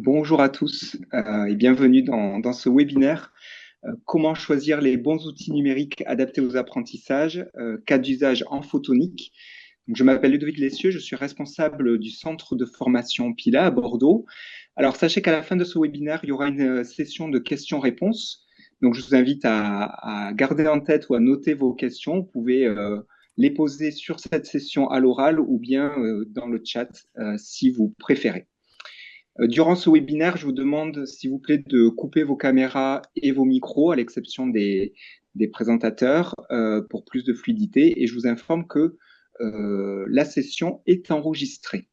Bonjour à tous et bienvenue dans ce webinaire. Comment choisir les bons outils numériques adaptés aux apprentissages, cas d'usage en photonique. Donc, je m'appelle Ludovic Lessieux, je suis responsable du centre de formation PILA à Bordeaux. Alors sachez qu'à la fin de ce webinaire, il y aura une session de questions-réponses. Donc je vous invite à garder en tête ou à noter vos questions. Vous pouvez les poser sur cette session à l'oral ou bien dans le chat si vous préférez. Durant ce webinaire, je vous demande, s'il vous plaît, de couper vos caméras et vos micros, à l'exception des présentateurs, pour plus de fluidité. Et je vous informe que la session est enregistrée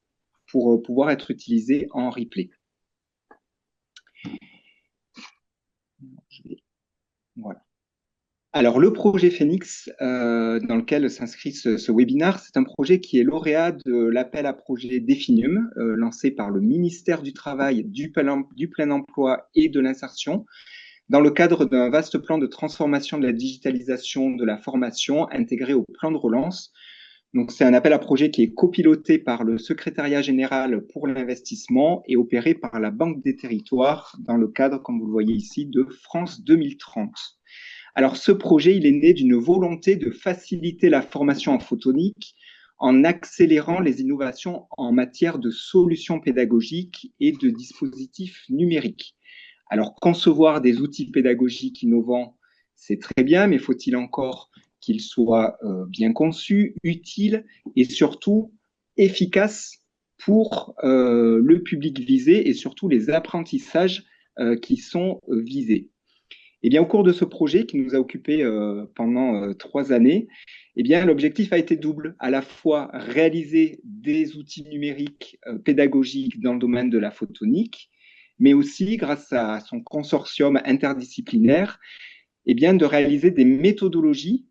pour pouvoir être utilisée en replay. Voilà. Alors, le projet Phoenix, dans lequel s'inscrit ce webinaire, c'est un projet qui est lauréat de l'appel à projet Definium, lancé par le ministère du Travail, du plein emploi et de l'insertion, dans le cadre d'un vaste plan de transformation de la digitalisation de la formation intégré au plan de relance. Donc, c'est un appel à projet qui est copiloté par le secrétariat général pour l'investissement et opéré par la Banque des territoires dans le cadre, comme vous le voyez ici, de France 2030. Alors, ce projet, il est né d'une volonté de faciliter la formation en photonique en accélérant les innovations en matière de solutions pédagogiques et de dispositifs numériques. Alors, concevoir des outils pédagogiques innovants, c'est très bien, mais faut-il encore qu'ils soient bien conçus, utiles et surtout efficaces pour le public visé et surtout les apprentissages qui sont visés. Eh bien, au cours de ce projet qui nous a occupé pendant 3 années, eh bien, l'objectif a été double, à la fois réaliser des outils numériques pédagogiques dans le domaine de la photonique, mais aussi, grâce à son consortium interdisciplinaire, eh bien, de réaliser des méthodologies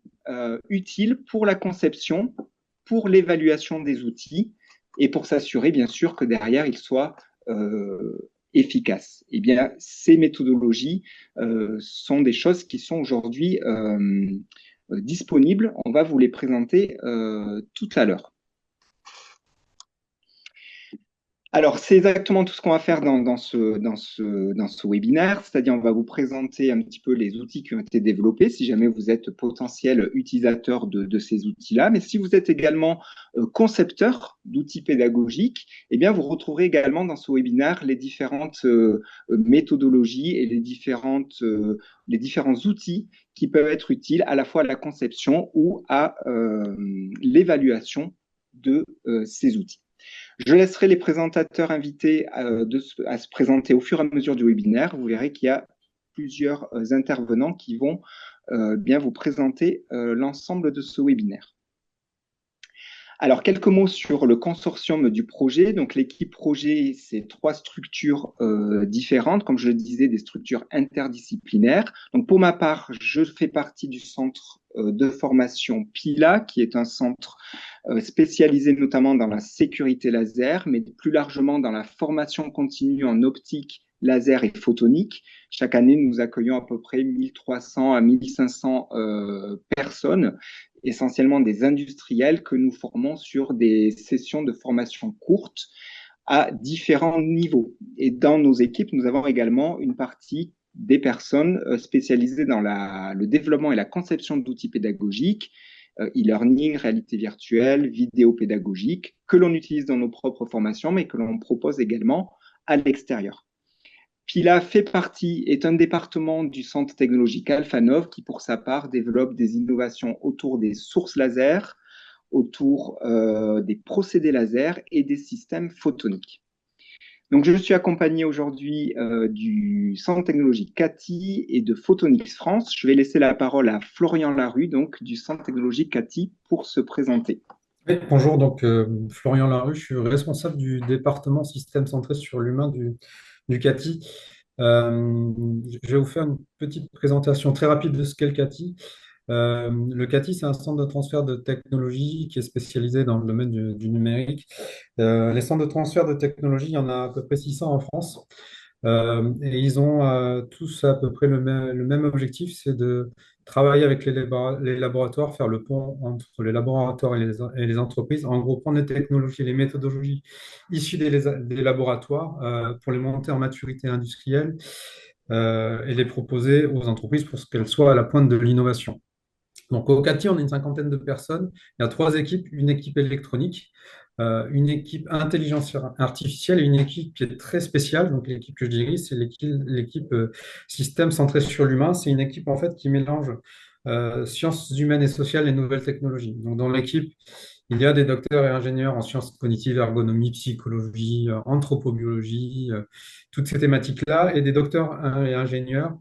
utiles pour la conception, pour l'évaluation des outils et pour s'assurer, bien sûr, que derrière, ils soient efficaces. Eh bien, ces méthodologies sont des choses qui sont aujourd'hui disponibles. On va vous les présenter tout à l'heure. Alors, c'est exactement tout ce qu'on va faire dans ce webinaire, c'est-à-dire on va vous présenter un petit peu les outils qui ont été développés, si jamais vous êtes potentiel utilisateur de ces outils-là. Mais si vous êtes également concepteur d'outils pédagogiques, eh bien, vous retrouverez également dans ce webinaire les différentes méthodologies et les différents outils qui peuvent être utiles à la fois à la conception ou à l'évaluation de ces outils. Je laisserai les présentateurs invités à se présenter au fur et à mesure du webinaire. Vous verrez qu'il y a plusieurs intervenants qui vont bien vous présenter l'ensemble de ce webinaire. Alors, quelques mots sur le consortium du projet. Donc, l'équipe projet, c'est 3 structures différentes, comme je le disais, des structures interdisciplinaires. Donc, pour ma part, je fais partie du centre de formation PILA, qui est un centre spécialisé notamment dans la sécurité laser, mais plus largement dans la formation continue en optique, laser et photonique. Chaque année, nous accueillons à peu près 1300 à 1500 personnes, essentiellement des industriels que nous formons sur des sessions de formation courtes à différents niveaux. Et dans nos équipes, nous avons également une partie des personnes spécialisées dans le développement et la conception d'outils pédagogiques, e-learning, réalité virtuelle, vidéo pédagogique, que l'on utilise dans nos propres formations, mais que l'on propose également à l'extérieur. PILA est un département du centre technologique Alphanov qui, pour sa part, développe des innovations autour des sources laser, autour des procédés laser et des systèmes photoniques. Donc, je suis accompagné aujourd'hui du centre technologique CATI et de Photonics France. Je vais laisser la parole à Florian Larue, donc du centre technologique CATI, pour se présenter. Oui, bonjour, donc Florian Larue, je suis responsable du département système centré sur l'humain du CATI. Je vais vous faire une petite présentation très rapide de ce qu'est le CATI. Le CATI, c'est un centre de transfert de technologie qui est spécialisé dans le domaine du numérique. Les centres de transfert de technologie, il y en a à peu près 600 en France. Et ils ont tous à peu près le même objectif, c'est de travailler avec les laboratoires, faire le pont entre les laboratoires et les entreprises, en gros prendre les technologies, les méthodologies issues des laboratoires pour les monter en maturité industrielle et les proposer aux entreprises pour qu'elles soient à la pointe de l'innovation. Donc au CATI, on est une cinquantaine de personnes. Il y a trois équipes, une équipe électronique, une équipe intelligence artificielle et une équipe qui est très spéciale. Donc l'équipe que je dirige, c'est l'équipe système centré sur l'humain. C'est une équipe en fait qui mélange sciences humaines et sociales et nouvelles technologies. Donc dans l'équipe, il y a des docteurs et ingénieurs en sciences cognitives, ergonomie, psychologie, anthropobiologie, toutes ces thématiques-là, et des docteurs et ingénieurs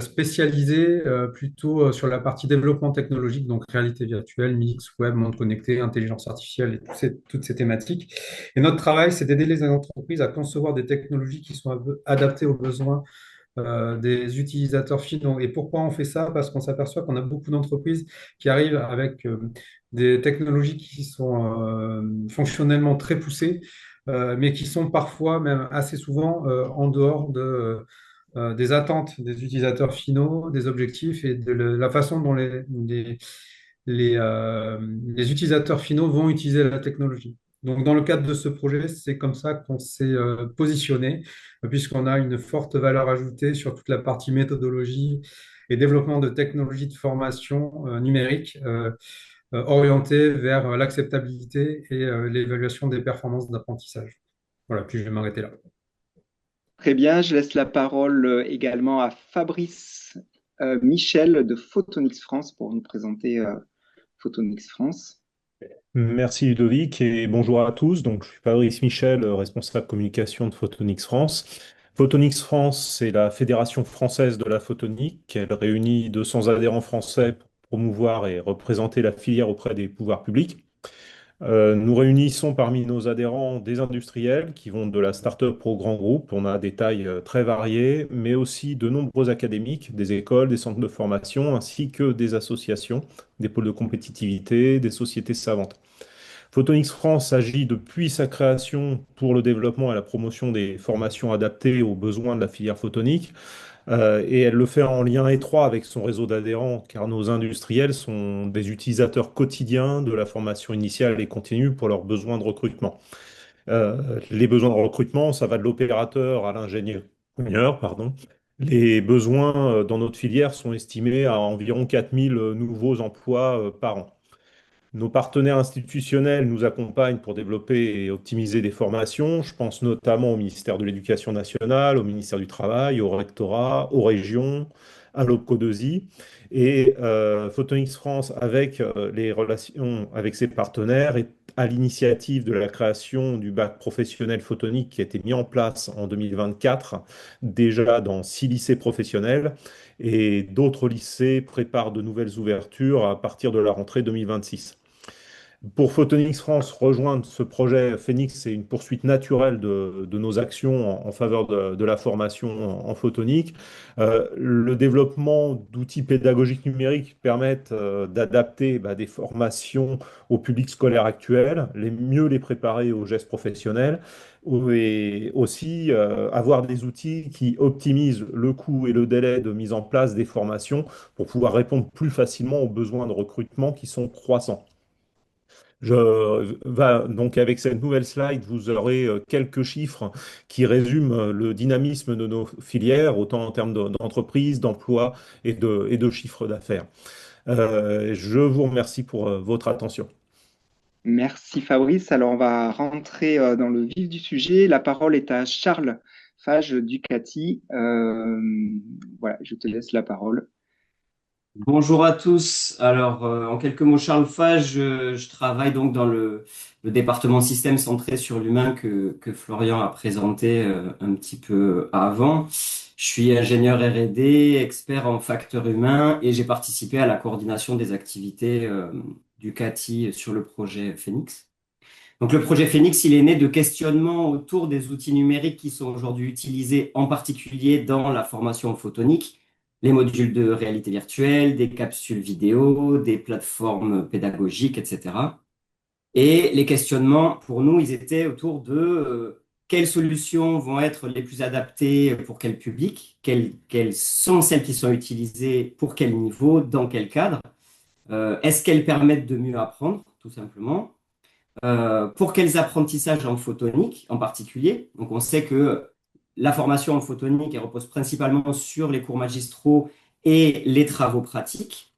spécialisé plutôt sur la partie développement technologique, donc réalité virtuelle, mix, web, monde connecté, intelligence artificielle et toutes ces thématiques. Et notre travail, c'est d'aider les entreprises à concevoir des technologies qui sont adaptées aux besoins des utilisateurs finaux. Et pourquoi on fait ça? Parce qu'on s'aperçoit qu'on a beaucoup d'entreprises qui arrivent avec des technologies qui sont fonctionnellement très poussées, mais qui sont parfois, même assez souvent, en dehors des attentes des utilisateurs finaux, des objectifs et de la façon dont les utilisateurs finaux vont utiliser la technologie. Donc, dans le cadre de ce projet, c'est comme ça qu'on s'est positionné, puisqu'on a une forte valeur ajoutée sur toute la partie méthodologie et développement de technologies de formation numérique orientées vers l'acceptabilité et l'évaluation des performances d'apprentissage. Voilà, puis je vais m'arrêter là. Très bien, je laisse la parole également à Fabrice Michel de Photonix France pour nous présenter Photonix France. Merci Ludovic et bonjour à tous. Donc, je suis Fabrice Michel, responsable communication de Photonix France. Photonix France, c'est la fédération française de la photonique. Elle réunit 200 adhérents français pour promouvoir et représenter la filière auprès des pouvoirs publics. Nous réunissons parmi nos adhérents des industriels qui vont de la start-up au grand groupe. On a des tailles très variées, mais aussi de nombreux académiques, des écoles, des centres de formation, ainsi que des associations, des pôles de compétitivité, des sociétés savantes. Photonix France agit depuis sa création pour le développement et la promotion des formations adaptées aux besoins de la filière photonique. Et elle le fait en lien étroit avec son réseau d'adhérents, car nos industriels sont des utilisateurs quotidiens de la formation initiale et continue pour leurs besoins de recrutement. Les besoins de recrutement, ça va de l'opérateur à l'ingénieur, pardon. Les besoins dans notre filière sont estimés à environ 4000 nouveaux emplois par an. Nos partenaires institutionnels nous accompagnent pour développer et optimiser des formations. Je pense notamment au ministère de l'Éducation nationale, au ministère du Travail, au rectorat, aux régions, à l'OPCO2I. Et Photonics France, avec les relations avec ses partenaires, est à l'initiative de la création du bac professionnel photonique qui a été mis en place en 2024, déjà dans 6 lycées professionnels. Et d'autres lycées préparent de nouvelles ouvertures à partir de la rentrée 2026. Pour Photonix France, rejoindre ce projet Phoenix, c'est une poursuite naturelle de nos actions en faveur de la formation en photonique. Le développement d'outils pédagogiques numériques permettent d'adapter des formations au public scolaire actuel, mieux les préparer aux gestes professionnels, et aussi avoir des outils qui optimisent le coût et le délai de mise en place des formations pour pouvoir répondre plus facilement aux besoins de recrutement qui sont croissants. Donc avec cette nouvelle slide, vous aurez quelques chiffres qui résument le dynamisme de nos filières, autant en termes d'entreprise, d'emploi et de chiffre d'affaires. Je vous remercie pour votre attention. Merci Fabrice. Alors on va rentrer dans le vif du sujet. La parole est à Charles Fage Ducati. Voilà, je te laisse la parole. Bonjour à tous. Alors, en quelques mots, Charles Fage, je travaille donc dans le département système centré sur l'humain que Florian a présenté un petit peu avant. Je suis ingénieur R&D, expert en facteurs humains et j'ai participé à la coordination des activités du CATI sur le projet Phoenix. Donc, le projet Phoenix, il est né de questionnements autour des outils numériques qui sont aujourd'hui utilisés en particulier dans la formation photonique, les modules de réalité virtuelle, des capsules vidéo, des plateformes pédagogiques, etc. Et les questionnements, pour nous, ils étaient autour de quelles solutions vont être les plus adaptées pour quel public, quelles sont celles qui sont utilisées pour quel niveau, dans quel cadre, est-ce qu'elles permettent de mieux apprendre, tout simplement, pour quels apprentissages en photonique en particulier. Donc on sait que la formation en photonique elle repose principalement sur les cours magistraux et les travaux pratiques.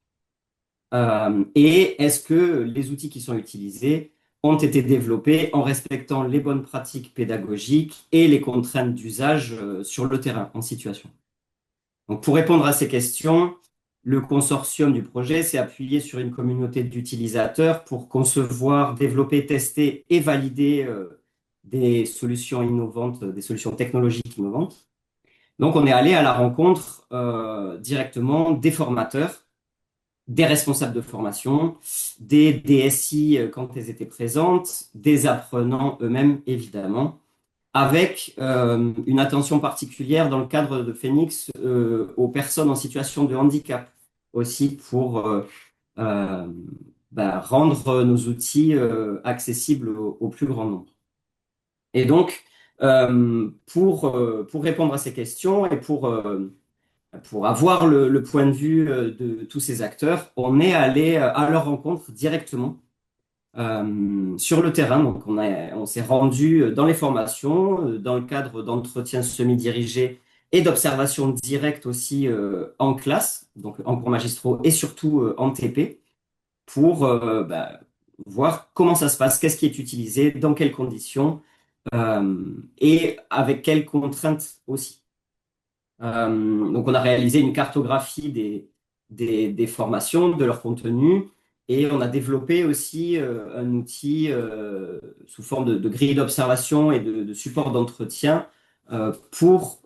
Et est-ce que les outils qui sont utilisés ont été développés en respectant les bonnes pratiques pédagogiques et les contraintes d'usage sur le terrain, en situation. Donc, pour répondre à ces questions, le consortium du projet s'est appuyé sur une communauté d'utilisateurs pour concevoir, développer, tester et valider des solutions innovantes, des solutions technologiques innovantes. Donc, on est allé à la rencontre directement des formateurs, des responsables de formation, des DSI quand elles étaient présentes, des apprenants eux-mêmes, évidemment, avec une attention particulière dans le cadre de Phoenix aux personnes en situation de handicap, aussi pour rendre nos outils accessibles au plus grand nombre. Et donc, pour répondre à ces questions et pour avoir le point de vue de tous ces acteurs, on est allé à leur rencontre directement sur le terrain. Donc, on s'est rendu dans les formations, dans le cadre d'entretiens semi-dirigés et d'observations directes aussi en classe, donc en cours magistraux et surtout en TP, pour voir comment ça se passe, qu'est-ce qui est utilisé, dans quelles conditions et avec quelles contraintes aussi. Donc, on a réalisé une cartographie des formations, de leur contenu, et on a développé aussi un outil sous forme de grille d'observation et de support d'entretien pour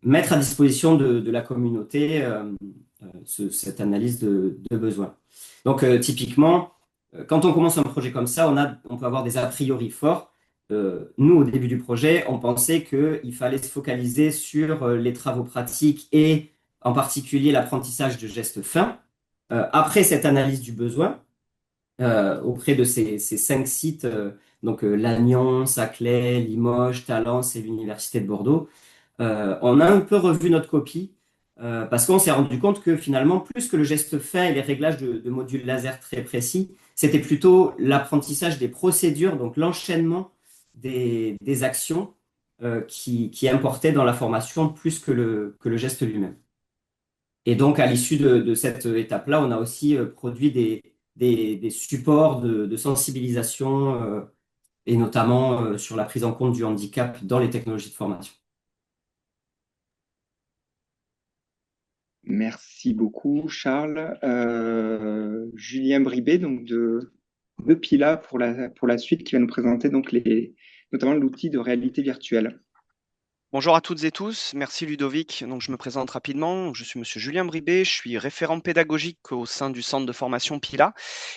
mettre à disposition de la communauté cette analyse de besoins. Donc, typiquement, quand on commence un projet comme ça, on peut avoir des a priori forts. Nous, au début du projet, on pensait qu'il fallait se focaliser sur les travaux pratiques et en particulier l'apprentissage de gestes fins. Après cette analyse du besoin, auprès de ces 5 sites, donc Lannion, Saclay, Limoges, Talence et l'Université de Bordeaux, on a un peu revu notre copie parce qu'on s'est rendu compte que finalement, plus que le geste fin et les réglages de modules laser très précis, c'était plutôt l'apprentissage des procédures, donc l'enchaînement des actions qui importaient dans la formation plus que le geste lui-même. Et donc, à l'issue de cette étape-là, on a aussi produit des supports de sensibilisation et notamment sur la prise en compte du handicap dans les technologies de formation. Merci beaucoup, Charles. Julien Bribet, donc de Pila pour la suite, qui va nous présenter donc notamment l'outil de réalité virtuelle. Bonjour à toutes et tous, merci Ludovic. Donc, je me présente rapidement, je suis Monsieur Julien Bribet, je suis référent pédagogique au sein du centre de formation PILA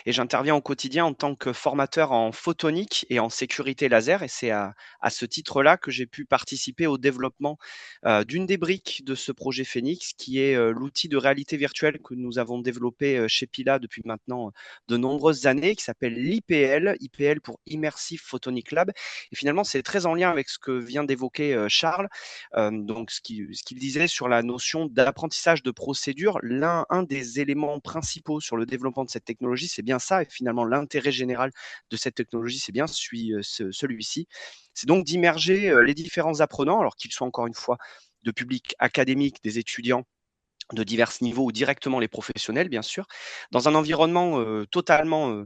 et j'interviens au quotidien en tant que formateur en photonique et en sécurité laser et c'est à ce titre-là que j'ai pu participer au développement d'une des briques de ce projet Phoenix qui est l'outil de réalité virtuelle que nous avons développé chez PILA depuis maintenant de nombreuses années qui s'appelle l'IPL pour Immersive Photonic Lab et finalement c'est très en lien avec ce que vient d'évoquer Charles. Donc, ce qu'il disait sur la notion d'apprentissage de procédure, un des éléments principaux sur le développement de cette technologie, c'est bien ça, et finalement l'intérêt général de cette technologie, c'est bien celui-ci. C'est donc d'immerger les différents apprenants, alors qu'ils soient encore une fois de public académique, des étudiants de divers niveaux ou directement les professionnels, bien sûr, dans un environnement totalement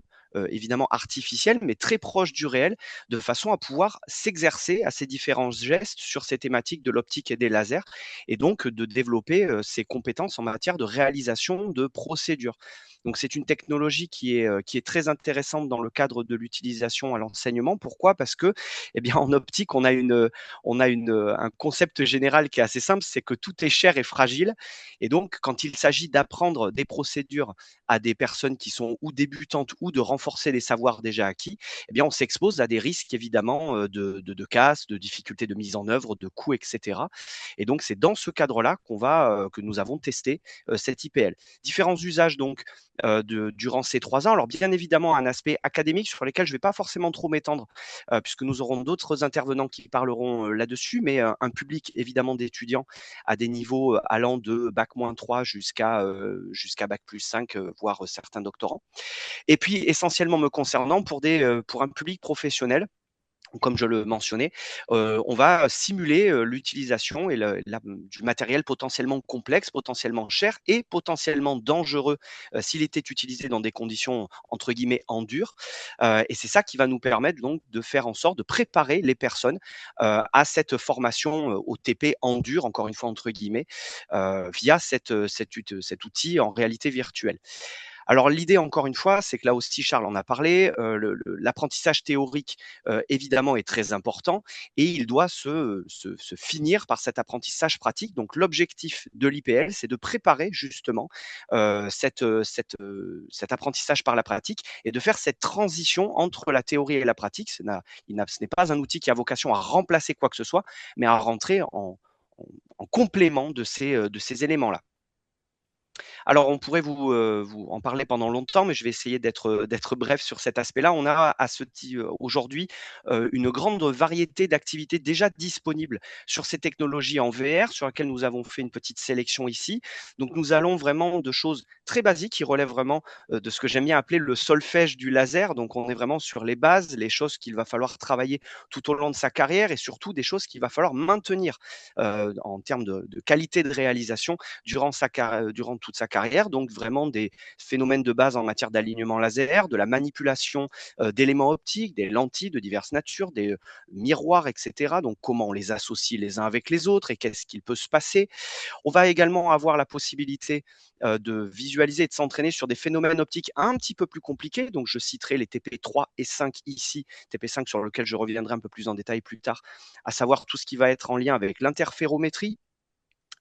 évidemment artificiel, mais très proche du réel, de façon à pouvoir s'exercer à ces différents gestes sur ces thématiques de l'optique et des lasers, et donc de développer ses compétences en matière de réalisation de procédures. Donc c'est une technologie qui est très intéressante dans le cadre de l'utilisation à l'enseignement. Pourquoi? Parce que, eh bien, en optique, on a un concept général qui est assez simple, c'est que tout est cher et fragile. Et donc, quand il s'agit d'apprendre des procédures à des personnes qui sont ou débutantes ou de renforcer renforcer les savoirs déjà acquis, eh bien, on s'expose à des risques évidemment de casse, de difficultés de mise en œuvre, de coûts, etc. Et donc, c'est dans ce cadre-là que nous avons testé cette IPL. Différents usages donc durant ces 3 ans. Alors, bien évidemment, un aspect académique sur lequel je ne vais pas forcément trop m'étendre, puisque nous aurons d'autres intervenants qui parleront là-dessus, mais un public évidemment d'étudiants à des niveaux allant de bac-3 jusqu'à bac+5, voire certains doctorants. Et puis, essentiellement me concernant, pour un public professionnel, comme je le mentionnais, on va simuler l'utilisation du matériel potentiellement complexe, potentiellement cher et potentiellement dangereux s'il était utilisé dans des conditions entre guillemets en dur. Et c'est ça qui va nous permettre donc de faire en sorte de préparer les personnes à cette formation au TP en dur, encore une fois entre guillemets, via cet outil en réalité virtuelle. Alors l'idée, encore une fois, c'est que là aussi, Charles en a parlé, l'apprentissage théorique, évidemment, est très important et il doit se finir par cet apprentissage pratique. Donc l'objectif de l'IPL, c'est de préparer justement cet apprentissage par la pratique et de faire cette transition entre la théorie et la pratique. Ce n'est pas un outil qui a vocation à remplacer quoi que ce soit, mais à rentrer en complément de ces éléments-là. Alors, on pourrait vous en parler pendant longtemps, mais je vais essayer d'être bref sur cet aspect-là. On a aujourd'hui une grande variété d'activités déjà disponibles sur ces technologies en VR, sur lesquelles nous avons fait une petite sélection ici. Donc, nous allons vraiment de choses très basiques qui relèvent vraiment de ce que j'aime bien appeler le solfège du laser. Donc, on est vraiment sur les bases, les choses qu'il va falloir travailler tout au long de sa carrière et surtout des choses qu'il va falloir maintenir en termes de qualité de réalisation durant toute sa carrière. Donc vraiment des phénomènes de base en matière d'alignement laser, de la manipulation d'éléments optiques, des lentilles de diverses natures, des miroirs, etc. Donc comment on les associe les uns avec les autres et qu'est-ce qu'il peut se passer. On va également avoir la possibilité de visualiser et de s'entraîner sur des phénomènes optiques un petit peu plus compliqués. Donc je citerai les TP3 et 5 ici, TP5 sur lequel je reviendrai un peu plus en détail plus tard, à savoir tout ce qui va être en lien avec l'interférométrie,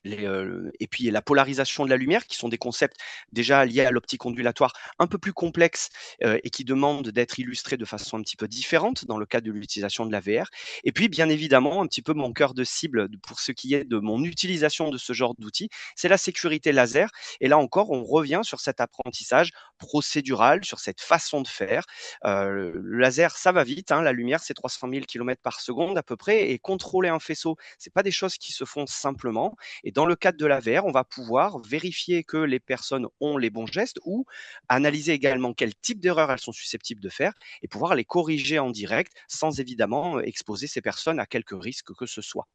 et puis la polarisation de la lumière, qui sont des concepts déjà liés à l'optique ondulatoire un peu plus complexes et qui demandent d'être illustrés de façon un petit peu différente dans le cadre de l'utilisation de la VR. Et puis, bien évidemment, un petit peu mon cœur de cible pour ce qui est de mon utilisation de ce genre d'outils, c'est la sécurité laser. Et là encore, on revient sur cet apprentissage procédural, sur cette façon de faire. Le laser, ça va vite, hein, la lumière, c'est 300 000 km par seconde à peu près, et contrôler un faisceau, c'est pas des choses qui se font simplement. Et dans le cadre de la VR, on va pouvoir vérifier que les personnes ont les bons gestes ou analyser également quel type d'erreurs elles sont susceptibles de faire et pouvoir les corriger en direct sans évidemment exposer ces personnes à quelque risque que ce soit.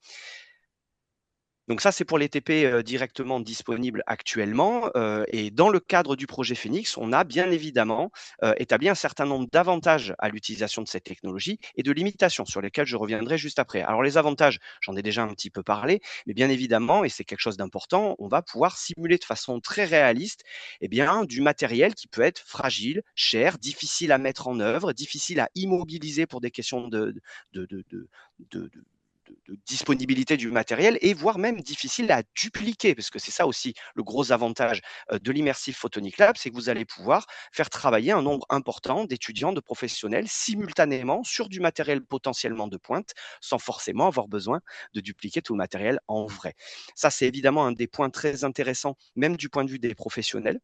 Donc ça, c'est pour les TP directement disponibles actuellement. Et dans le cadre du projet Phoenix, on a bien évidemment établi un certain nombre d'avantages à l'utilisation de cette technologie et de limitations sur lesquelles je reviendrai juste après. Alors les avantages, j'en ai déjà un petit peu parlé, mais bien évidemment, et c'est quelque chose d'important, on va pouvoir simuler de façon très réaliste du matériel qui peut être fragile, cher, difficile à mettre en œuvre, difficile à immobiliser pour des questions de disponibilité du matériel et voire même difficile à dupliquer, parce que c'est ça aussi le gros avantage de l'Immersive Photonic Lab, c'est que vous allez pouvoir faire travailler un nombre important d'étudiants, de professionnels simultanément sur du matériel potentiellement de pointe, sans forcément avoir besoin de dupliquer tout le matériel en vrai. Ça, c'est évidemment un des points très intéressants, même du point de vue des professionnels.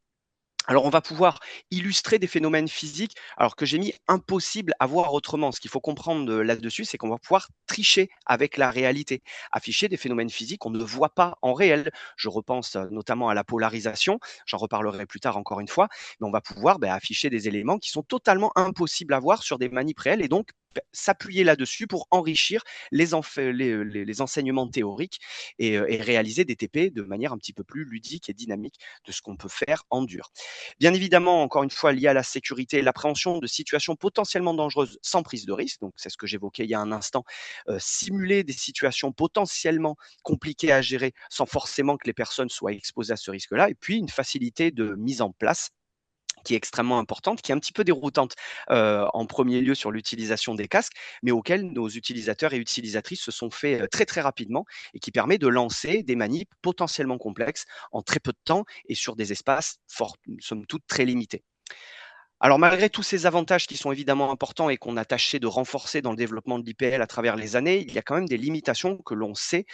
Alors, on va pouvoir illustrer des phénomènes physiques, alors que j'ai mis impossible à voir autrement. Ce qu'il faut comprendre là-dessus, c'est qu'on va pouvoir tricher avec la réalité, afficher des phénomènes physiques qu'on ne voit pas en réel. Je repense notamment à la polarisation, j'en reparlerai plus tard encore une fois, mais on va pouvoir afficher des éléments qui sont totalement impossibles à voir sur des manips réelles et donc s'appuyer là-dessus pour enrichir les enseignements théoriques et réaliser des TP de manière un petit peu plus ludique et dynamique de ce qu'on peut faire en dur. Bien évidemment, encore une fois, lié à la sécurité et l'appréhension de situations potentiellement dangereuses sans prise de risque, donc c'est ce que j'évoquais il y a un instant, simuler des situations potentiellement compliquées à gérer sans forcément que les personnes soient exposées à ce risque-là, et puis une facilité de mise en place qui est extrêmement importante, qui est un petit peu déroutante en premier lieu sur l'utilisation des casques, mais auquel nos utilisateurs et utilisatrices se sont fait très très rapidement et qui permet de lancer des manips potentiellement complexes en très peu de temps et sur des espaces somme toute très limités. Alors malgré tous ces avantages qui sont évidemment importants et qu'on a tâché de renforcer dans le développement de l'IPL à travers les années, il y a quand même des limitations que l'on sait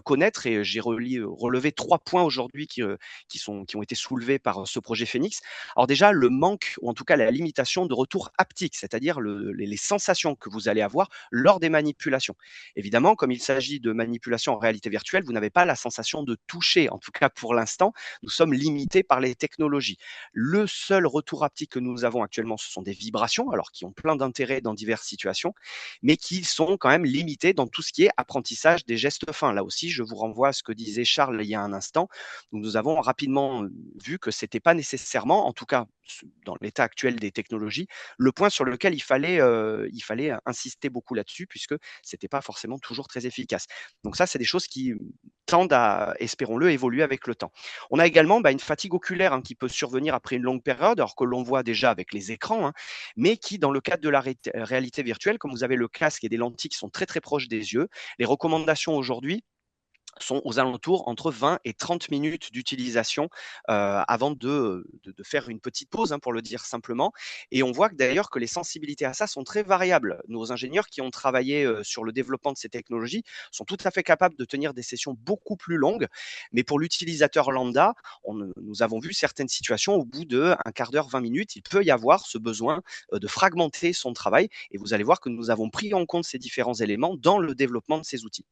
connaître et j'ai relevé 3 points aujourd'hui qui ont été soulevés par ce projet Phoenix. Alors déjà, le manque ou en tout cas la limitation de retour haptique, c'est-à-dire les sensations que vous allez avoir lors des manipulations. Évidemment, comme il s'agit de manipulation en réalité virtuelle, vous n'avez pas la sensation de toucher. En tout cas, pour l'instant, nous sommes limités par les technologies. Le seul retour haptique que nous avons actuellement, ce sont des vibrations, alors qui ont plein d'intérêt dans diverses situations, mais qui sont quand même limitées dans tout ce qui est apprentissage des gestes fins. Là aussi, je vous renvoie à ce que disait Charles il y a un instant. Nous avons rapidement vu que ce n'était pas nécessairement, en tout cas dans l'état actuel des technologies, le point sur lequel il fallait insister beaucoup là-dessus, puisque ce n'était pas forcément toujours très efficace. Donc ça, c'est des choses qui tendent à, espérons-le, évoluer avec le temps. On a également une fatigue oculaire qui peut survenir après une longue période, alors que l'on voit déjà avec les écrans, mais qui, dans le cadre de la réalité virtuelle, comme vous avez le casque et des lentilles qui sont très très proches des yeux, les recommandations aujourd'hui sont aux alentours entre 20 et 30 minutes d'utilisation avant de faire une petite pause, pour le dire simplement. Et on voit que d'ailleurs que les sensibilités à ça sont très variables. Nos ingénieurs qui ont travaillé sur le développement de ces technologies sont tout à fait capables de tenir des sessions beaucoup plus longues. Mais pour l'utilisateur lambda, nous avons vu certaines situations au bout d'un quart d'heure, 20 minutes, il peut y avoir ce besoin de fragmenter son travail. Et vous allez voir que nous avons pris en compte ces différents éléments dans le développement de ces outils.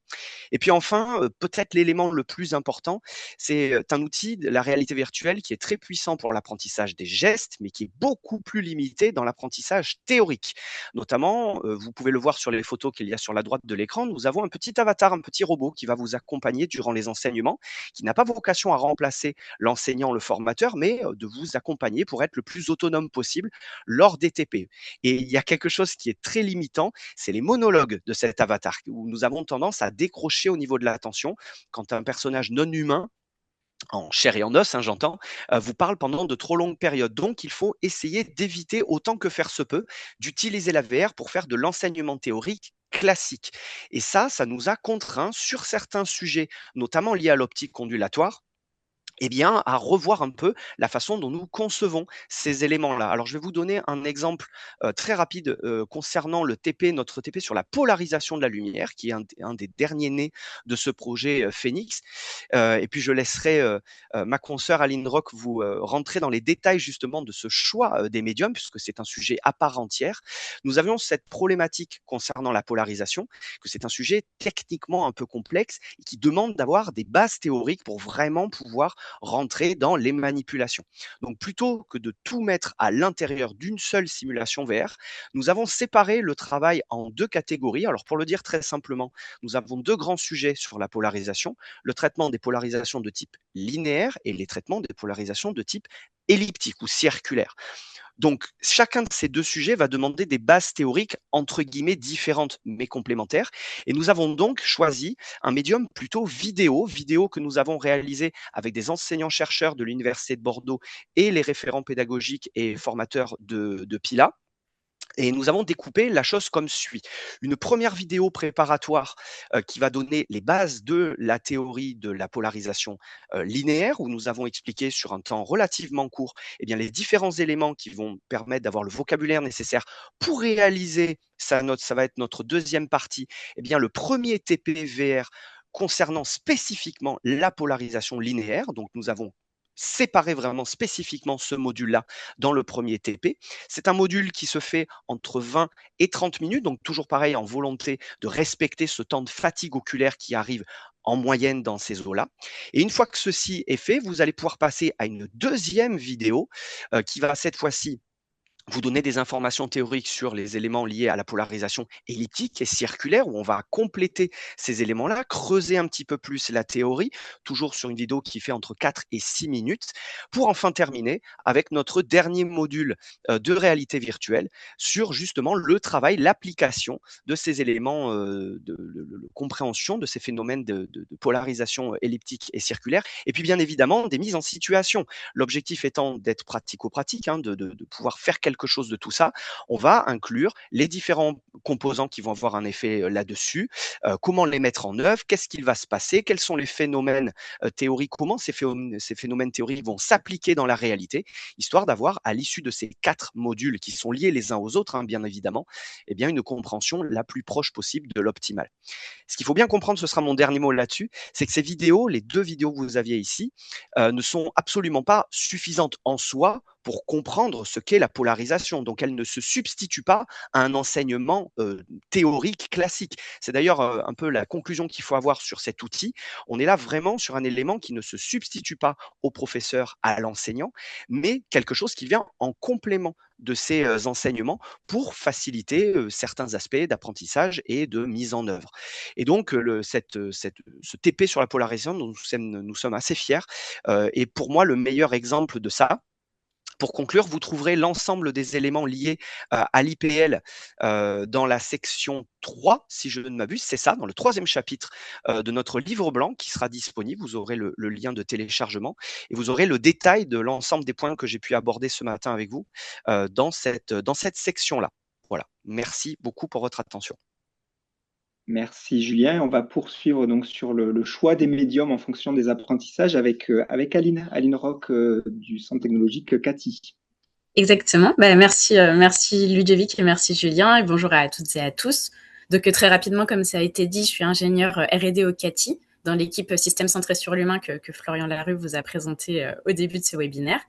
Et puis enfin, peut-être l'élément le plus important, c'est un outil de la réalité virtuelle qui est très puissant pour l'apprentissage des gestes, mais qui est beaucoup plus limité dans l'apprentissage théorique. Notamment, vous pouvez le voir sur les photos qu'il y a sur la droite de l'écran, nous avons un petit avatar, un petit robot qui va vous accompagner durant les enseignements, qui n'a pas vocation à remplacer l'enseignant, le formateur, mais de vous accompagner pour être le plus autonome possible lors des TP. Et il y a quelque chose qui est très limitant, c'est les monologues de cet avatar, où nous avons tendance à décrocher au niveau de l'attention quand un personnage non humain, en chair et en os, j'entends, vous parle pendant de trop longues périodes. Donc, il faut essayer d'éviter autant que faire se peut d'utiliser la VR pour faire de l'enseignement théorique classique. Et ça nous a contraints sur certains sujets, notamment liés à l'optique ondulatoire, à revoir un peu la façon dont nous concevons ces éléments-là. Alors, je vais vous donner un exemple très rapide concernant le TP, notre TP sur la polarisation de la lumière, qui est un des derniers nés de ce projet Phoenix. Et puis, je laisserai ma consoeur Aline Rock vous rentrer dans les détails justement de ce choix des médiums, puisque c'est un sujet à part entière. Nous avions cette problématique concernant la polarisation, que c'est un sujet techniquement un peu complexe et qui demande d'avoir des bases théoriques pour vraiment pouvoir rentrer dans les manipulations. Donc plutôt que de tout mettre à l'intérieur d'une seule simulation VR, nous avons séparé le travail en 2 catégories. Alors pour le dire très simplement, nous avons 2 grands sujets sur la polarisation, le traitement des polarisations de type linéaire et les traitements des polarisations de type elliptique ou circulaire. Donc, chacun de ces 2 sujets va demander des bases théoriques entre guillemets différentes mais complémentaires. Et nous avons donc choisi un médium plutôt vidéo que nous avons réalisé avec des enseignants-chercheurs de l'Université de Bordeaux et les référents pédagogiques et formateurs de PILA. Et nous avons découpé la chose comme suit. Une première vidéo préparatoire qui va donner les bases de la théorie de la polarisation linéaire, où nous avons expliqué sur un temps relativement court les différents éléments qui vont permettre d'avoir le vocabulaire nécessaire pour réaliser ça va être notre deuxième partie, le premier TP-VR concernant spécifiquement la polarisation linéaire. Donc nous avons séparer vraiment spécifiquement ce module-là dans le premier TP. C'est un module qui se fait entre 20 et 30 minutes, donc toujours pareil en volonté de respecter ce temps de fatigue oculaire qui arrive en moyenne dans ces eaux-là. Et une fois que ceci est fait, vous allez pouvoir passer à une deuxième vidéo qui va cette fois-ci vous donner des informations théoriques sur les éléments liés à la polarisation elliptique et circulaire, où on va compléter ces éléments-là, creuser un petit peu plus la théorie, toujours sur une vidéo qui fait entre 4 et 6 minutes, pour enfin terminer avec notre dernier module de réalité virtuelle sur justement le travail, l'application de ces éléments de compréhension de ces phénomènes de polarisation elliptique et circulaire, et puis bien évidemment des mises en situation. L'objectif étant d'être pratico-pratique, de pouvoir faire quelque quelque chose de tout ça, on va inclure les différents composants qui vont avoir un effet là-dessus, comment les mettre en œuvre, qu'est-ce qu'il va se passer, quels sont les phénomènes théoriques, comment ces phénomènes théoriques vont s'appliquer dans la réalité, histoire d'avoir, à l'issue de ces 4 modules qui sont liés les uns aux autres, hein, bien évidemment, eh bien, une compréhension la plus proche possible de l'optimal. Ce qu'il faut bien comprendre, ce sera mon dernier mot là-dessus, c'est que ces vidéos, les 2 vidéos que vous aviez ici, ne sont absolument pas suffisantes en soi pour comprendre ce qu'est la polarisation. Donc, elles ne se substituent pas à un enseignement théorique classique. C'est d'ailleurs un peu la conclusion qu'il faut avoir sur cet outil. On est là vraiment sur un élément qui ne se substitue pas au professeur, à l'enseignant, mais quelque chose qui vient en complément de ces enseignements pour faciliter certains aspects d'apprentissage et de mise en œuvre. Et donc, ce TP sur la polarisation, dont nous sommes assez fiers, est pour moi le meilleur exemple de ça. Pour conclure, vous trouverez l'ensemble des éléments liés à l'IPL dans la section 3, si je ne m'abuse, c'est ça, dans le 3e chapitre de notre livre blanc qui sera disponible. Vous aurez le lien de téléchargement et vous aurez le détail de l'ensemble des points que j'ai pu aborder ce matin avec vous dans cette section-là. Voilà, merci beaucoup pour votre attention. Merci Julien. On va poursuivre donc sur le choix des médiums en fonction des apprentissages avec Aline Roch du Centre technologique CATI. Exactement. Merci Ludovic et merci Julien et bonjour à toutes et à tous. Donc très rapidement, comme ça a été dit, je suis ingénieur R&D au CATI dans l'équipe système centré sur l'humain que Florian Larue vous a présenté au début de ce webinaire.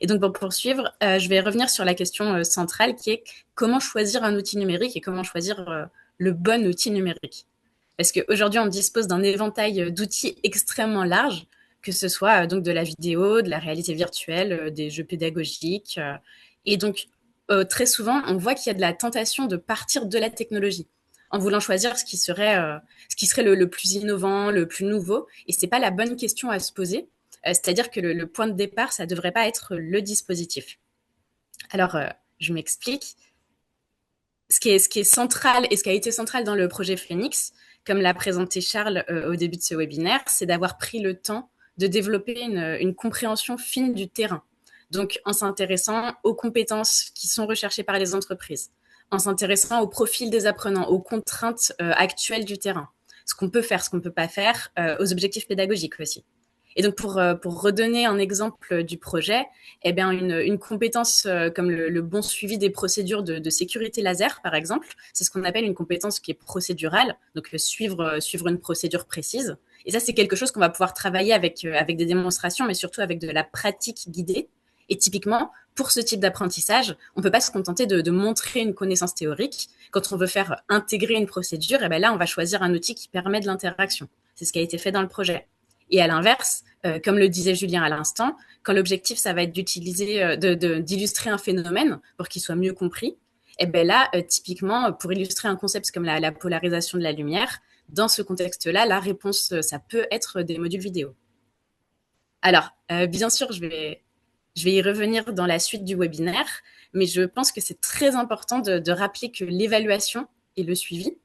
Et donc pour poursuivre, je vais revenir sur la question centrale qui est comment choisir un outil numérique et comment choisir le bon outil numérique. Parce qu'aujourd'hui, on dispose d'un éventail d'outils extrêmement large, que ce soit donc de la vidéo, de la réalité virtuelle, des jeux pédagogiques. Et donc, très souvent, on voit qu'il y a de la tentation de partir de la technologie en voulant choisir ce qui serait le plus innovant, le plus nouveau. Et ce n'est pas la bonne question à se poser. C'est-à-dire que le point de départ, ça ne devrait pas être le dispositif. Alors, je m'explique. Ce qui est central et ce qui a été central dans le projet Phoenix, comme l'a présenté Charles au début de ce webinaire, c'est d'avoir pris le temps de développer une compréhension fine du terrain. Donc, en s'intéressant aux compétences qui sont recherchées par les entreprises, en s'intéressant au profil des apprenants, aux contraintes actuelles du terrain, ce qu'on peut faire, ce qu'on ne peut pas faire, aux objectifs pédagogiques aussi. Et donc, pour redonner un exemple du projet, eh bien, une compétence comme le bon suivi des procédures de sécurité laser, par exemple, c'est ce qu'on appelle une compétence qui est procédurale, donc suivre une procédure précise. Et ça, c'est quelque chose qu'on va pouvoir travailler avec des démonstrations, mais surtout avec de la pratique guidée. Et typiquement, pour ce type d'apprentissage, on ne peut pas se contenter de montrer une connaissance théorique. Quand on veut faire intégrer une procédure, eh bien là, on va choisir un outil qui permet de l'interaction. C'est ce qui a été fait dans le projet. Et à l'inverse, comme le disait Julien à l'instant, quand l'objectif, ça va être d'illustrer un phénomène pour qu'il soit mieux compris, et bien là, typiquement, pour illustrer un concept comme la polarisation de la lumière, dans ce contexte-là, la réponse, ça peut être des modules vidéo. Alors, bien sûr, je vais y revenir dans la suite du webinaire, mais je pense que c'est très important de rappeler que l'évaluation et le suivi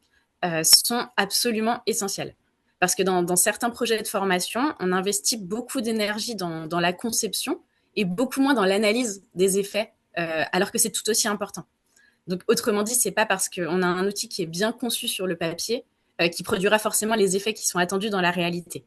sont absolument essentiels. Parce que dans certains projets de formation, on investit beaucoup d'énergie dans la conception et beaucoup moins dans l'analyse des effets, alors que c'est tout aussi important. Donc, autrement dit, c'est pas parce qu'on a un outil qui est bien conçu sur le papier qui produira forcément les effets qui sont attendus dans la réalité.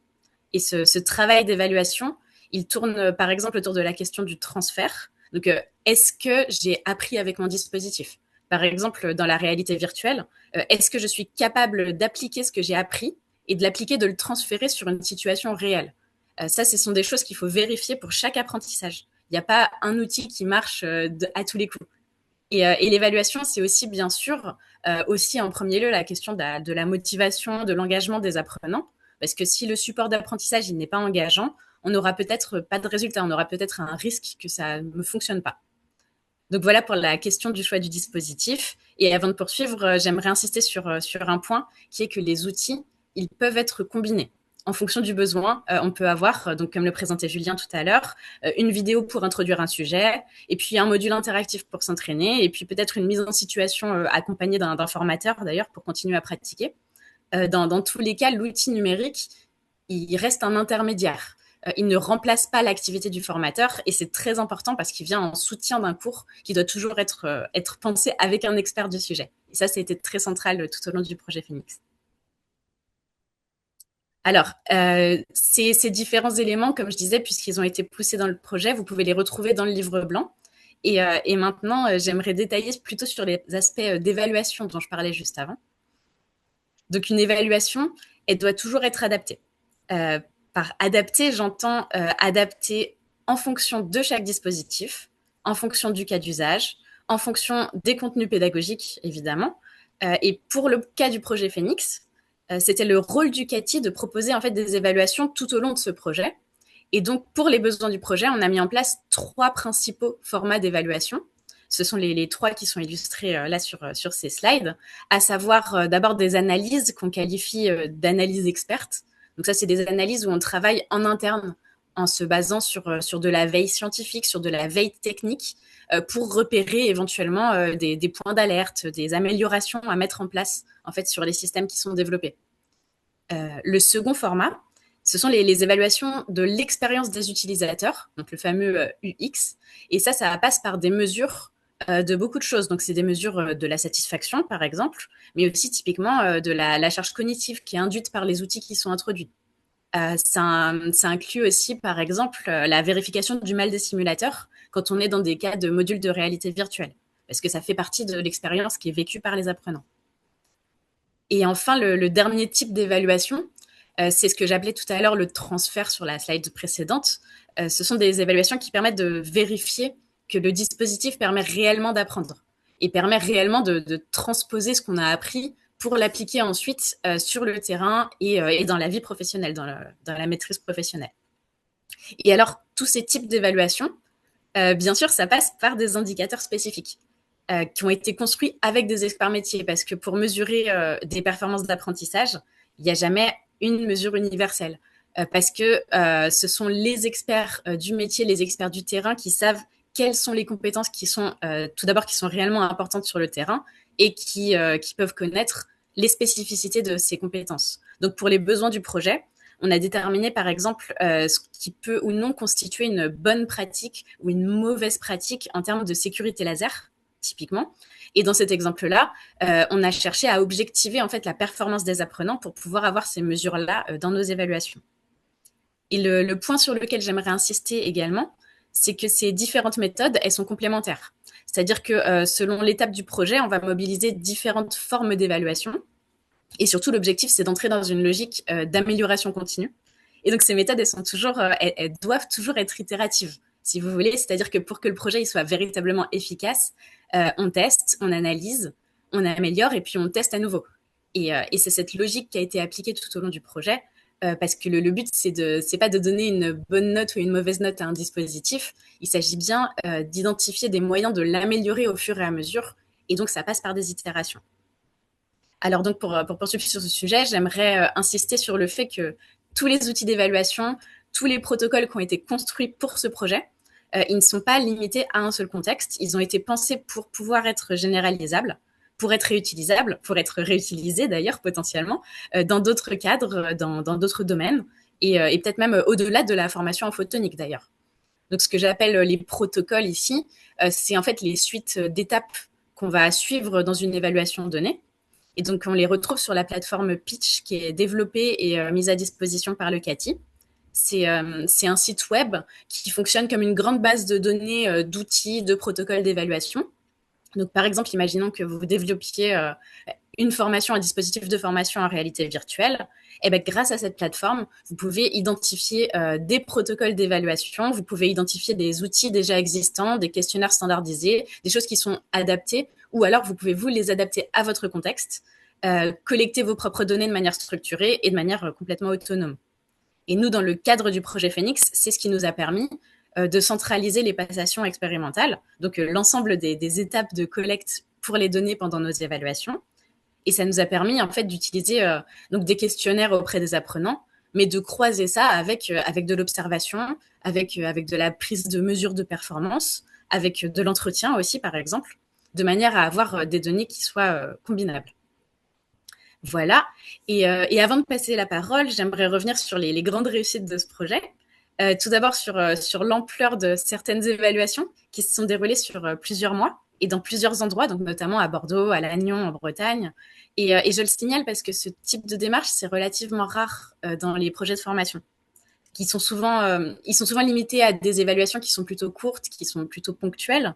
Et ce travail d'évaluation, il tourne par exemple autour de la question du transfert. Donc, est-ce que j'ai appris avec mon dispositif ? Par exemple, dans la réalité virtuelle, est-ce que je suis capable d'appliquer ce que j'ai appris et de l'appliquer, de le transférer sur une situation réelle. Ça, ce sont des choses qu'il faut vérifier pour chaque apprentissage. Il n'y a pas un outil qui marche à tous les coups. Et l'évaluation, c'est aussi, bien sûr, aussi en premier lieu la question de la motivation, de l'engagement des apprenants. Parce que si le support d'apprentissage il n'est pas engageant, on n'aura peut-être pas de résultat, on aura peut-être un risque que ça ne fonctionne pas. Donc voilà pour la question du choix du dispositif. Et avant de poursuivre, j'aimerais insister sur un point qui est que les outils, ils peuvent être combinés. En fonction du besoin, on peut avoir, donc comme le présentait Julien tout à l'heure, une vidéo pour introduire un sujet, et puis un module interactif pour s'entraîner, et puis peut-être une mise en situation accompagnée d'un formateur d'ailleurs pour continuer à pratiquer. Dans tous les cas, l'outil numérique, il reste un intermédiaire. il ne remplace pas l'activité du formateur et c'est très important parce qu'il vient en soutien d'un cours qui doit toujours être pensé avec un expert du sujet. Et ça a été très central tout au long du projet Phoenix. Alors, ces différents éléments, comme je disais, puisqu'ils ont été poussés dans le projet, vous pouvez les retrouver dans le livre blanc. Et maintenant, j'aimerais détailler plutôt sur les aspects d'évaluation dont je parlais juste avant. Donc, une évaluation, elle doit toujours être adaptée. Par adapter, j'entends adapter en fonction de chaque dispositif, en fonction du cas d'usage, en fonction des contenus pédagogiques, évidemment. Et pour le cas du projet Phoenix, c'était le rôle du CATI de proposer en fait des évaluations tout au long de ce projet. Et donc, pour les besoins du projet, on a mis en place 3 principaux formats d'évaluation. Ce sont les 3 qui sont illustrés là sur ces slides, à savoir d'abord des analyses qu'on qualifie d'analyses expertes. Donc ça, c'est des analyses où on travaille en interne en se basant sur de la veille scientifique, sur de la veille technique, pour repérer éventuellement des points d'alerte, des améliorations à mettre en place en fait, sur les systèmes qui sont développés. Le second format, ce sont les évaluations de l'expérience des utilisateurs, donc le fameux UX. Et ça passe par des mesures de beaucoup de choses. Donc, c'est des mesures de la satisfaction, par exemple, mais aussi typiquement de la charge cognitive qui est induite par les outils qui sont introduits. Ça inclut aussi, par exemple, la vérification du mal des simulateurs quand on est dans des cas de modules de réalité virtuelle, parce que ça fait partie de l'expérience qui est vécue par les apprenants. Et enfin, le dernier type d'évaluation, c'est ce que j'appelais tout à l'heure le transfert sur la slide précédente. Ce sont des évaluations qui permettent de vérifier que le dispositif permet réellement d'apprendre et permet réellement de transposer ce qu'on a appris pour l'appliquer ensuite sur le terrain et dans la vie professionnelle, dans la maîtrise professionnelle. Et alors, tous ces types d'évaluations, bien sûr, ça passe par des indicateurs spécifiques qui ont été construits avec des experts métiers parce que pour mesurer des performances d'apprentissage, il n'y a jamais une mesure universelle parce que ce sont les experts du métier, les experts du terrain qui savent quelles sont les compétences qui sont tout d'abord qui sont réellement importantes sur le terrain et qui peuvent connaître les spécificités de ces compétences. Donc pour les besoins du projet, on a déterminé par exemple ce qui peut ou non constituer une bonne pratique ou une mauvaise pratique en termes de sécurité laser, typiquement. Et dans cet exemple-là, on a cherché à objectiver en fait la performance des apprenants pour pouvoir avoir ces mesures-là dans nos évaluations. Et le point sur lequel j'aimerais insister également, c'est que ces différentes méthodes, elles sont complémentaires. C'est-à-dire que selon l'étape du projet, on va mobiliser différentes formes d'évaluation. Et surtout, l'objectif, c'est d'entrer dans une logique d'amélioration continue. Et donc, ces méthodes, elles doivent toujours être itératives, si vous voulez. C'est-à-dire que pour que le projet il soit véritablement efficace, on teste, on analyse, on améliore et puis on teste à nouveau. Et c'est cette logique qui a été appliquée tout au long du projet. Parce que le but, c'est pas de donner une bonne note ou une mauvaise note à un dispositif. Il s'agit bien d'identifier des moyens de l'améliorer au fur et à mesure. Et donc, ça passe par des itérations. Alors donc, pour poursuivre sur ce sujet, j'aimerais insister sur le fait que tous les outils d'évaluation, tous les protocoles qui ont été construits pour ce projet, ils ne sont pas limités à un seul contexte. Ils ont été pensés pour pouvoir être généralisables, pour être réutilisables, pour être réutilisés d'ailleurs potentiellement, dans d'autres cadres, dans d'autres domaines, et peut-être même au-delà de la formation en photonique d'ailleurs. Donc ce que j'appelle les protocoles ici, c'est en fait les suites d'étapes qu'on va suivre dans une évaluation donnée. Et donc, on les retrouve sur la plateforme Pitch qui est développée et mise à disposition par le CATI. C'est un site web qui fonctionne comme une grande base de données d'outils, de protocoles d'évaluation. Donc, par exemple, imaginons que vous développiez une formation, un dispositif de formation en réalité virtuelle. Et bien, grâce à cette plateforme, vous pouvez identifier des protocoles d'évaluation, vous pouvez identifier des outils déjà existants, des questionnaires standardisés, des choses qui sont adaptées, ou alors vous pouvez vous les adapter à votre contexte, collecter vos propres données de manière structurée et de manière complètement autonome. Et nous, dans le cadre du projet Phoenix, c'est ce qui nous a permis de centraliser les passations expérimentales, donc l'ensemble des étapes de collecte pour les données pendant nos évaluations. Et ça nous a permis en fait d'utiliser donc des questionnaires auprès des apprenants, mais de croiser ça avec de l'observation, avec de la prise de mesures de performance, avec de l'entretien aussi par exemple, de manière à avoir des données qui soient combinables. Voilà. Et avant de passer la parole, j'aimerais revenir sur les grandes réussites de ce projet. Tout d'abord sur l'ampleur de certaines évaluations qui se sont déroulées sur plusieurs mois et dans plusieurs endroits, donc notamment à Bordeaux, à Lannion, en Bretagne. Et je le signale parce que ce type de démarche, c'est relativement rare dans les projets de formation, ils sont souvent limités à des évaluations qui sont plutôt courtes, qui sont plutôt ponctuelles.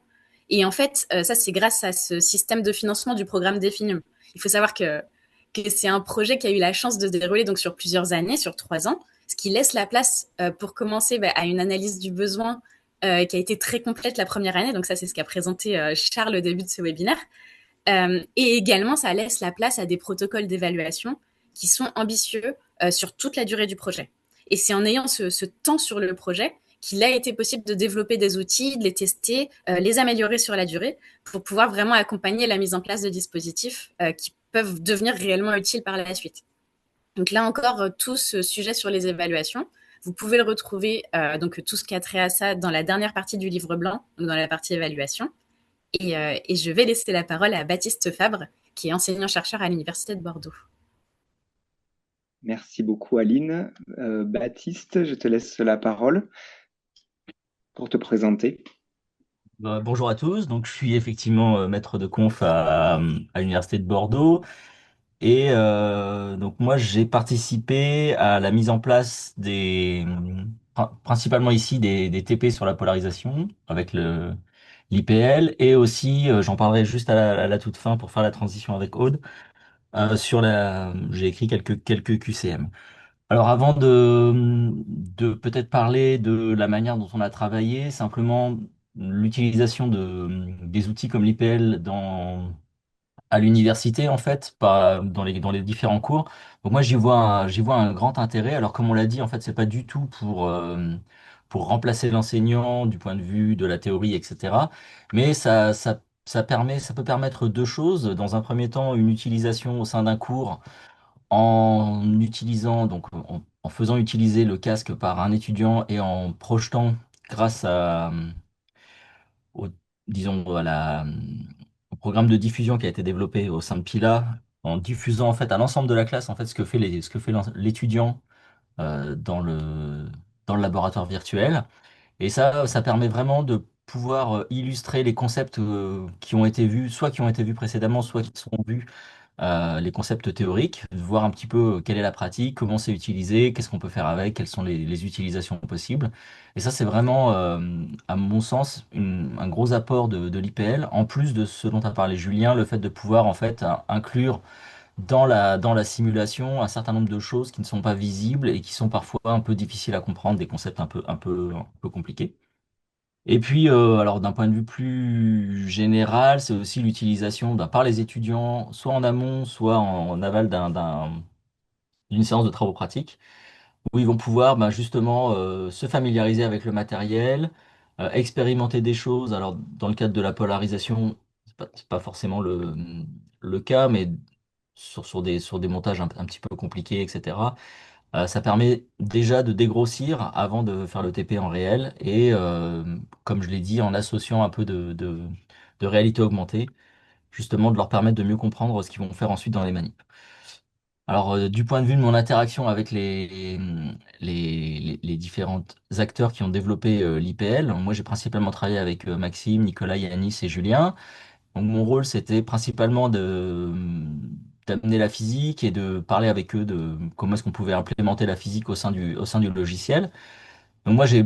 Et en fait, ça, c'est grâce à ce système de financement du programme Definum. Il faut savoir que c'est un projet qui a eu la chance de se dérouler donc sur plusieurs années, sur 3 ans, ce qui laisse la place pour commencer à une analyse du besoin qui a été très complète la première année. Donc ça, c'est ce qu'a présenté Charles au début de ce webinaire. Et également, ça laisse la place à des protocoles d'évaluation qui sont ambitieux sur toute la durée du projet. Et c'est en ayant ce temps sur le projet qu'il a été possible de développer des outils, de les tester, les améliorer sur la durée pour pouvoir vraiment accompagner la mise en place de dispositifs qui peuvent devenir réellement utiles par la suite. Donc là encore, tout ce sujet sur les évaluations, vous pouvez le retrouver, donc tout ce qui a trait à ça dans la dernière partie du livre blanc, donc dans la partie évaluation. Et je vais laisser la parole à Baptiste Fabre, qui est enseignant-chercheur à l'Université de Bordeaux. Merci beaucoup, Aline. Baptiste, je te laisse la parole pour te présenter. Bonjour à tous, donc je suis effectivement maître de conf à l'Université de Bordeaux et donc moi j'ai participé à la mise en place principalement ici des TP sur la polarisation avec l'IPL et aussi j'en parlerai juste à la toute fin pour faire la transition avec Aude j'ai écrit quelques QCM. Alors avant de peut-être parler de la manière dont on a travaillé, simplement l'utilisation des outils comme l'IPL à l'université, en fait, pas dans les différents cours. Donc moi, j'y vois un grand intérêt. Alors comme on l'a dit, en fait, c'est pas du tout pour remplacer l'enseignant du point de vue de la théorie, etc. Mais ça peut permettre deux choses. Dans un premier temps, une utilisation au sein d'un cours en utilisant, donc en faisant utiliser le casque par un étudiant et en projetant grâce au, disons, au programme de diffusion qui a été développé au sein de Pila, en diffusant en fait à l'ensemble de la classe en fait ce que fait l'étudiant dans le laboratoire virtuel. Et ça permet vraiment de pouvoir illustrer les concepts qui ont été vus, soit qui ont été vus précédemment, soit qui sont vus les concepts théoriques, voir un petit peu quelle est la pratique, comment c'est utilisé, qu'est-ce qu'on peut faire avec, quelles sont les utilisations possibles. Et ça, c'est vraiment, à mon sens, un gros apport de l'IPL, en plus de ce dont a parlé Julien, le fait de pouvoir en fait inclure dans la simulation un certain nombre de choses qui ne sont pas visibles et qui sont parfois un peu difficiles à comprendre, des concepts un peu compliqués. Et puis, alors d'un point de vue plus général, c'est aussi l'utilisation par les étudiants, soit en amont, soit en aval d'une séance de travaux pratiques, où ils vont pouvoir justement se familiariser avec le matériel, expérimenter des choses. Alors, dans le cadre de la polarisation, c'est pas forcément le cas, mais sur des montages un petit peu compliqués, etc. Ça permet déjà de dégrossir avant de faire le TP en réel et, comme je l'ai dit, en associant un peu de réalité augmentée, justement de leur permettre de mieux comprendre ce qu'ils vont faire ensuite dans les manips. Alors, du point de vue de mon interaction avec les différents acteurs qui ont développé l'IPL, moi j'ai principalement travaillé avec Maxime, Nicolas, Yanis et Julien. Donc mon rôle, c'était principalement d'amener la physique et de parler avec eux de comment est-ce qu'on pouvait implémenter la physique au sein du logiciel. Donc moi, j'ai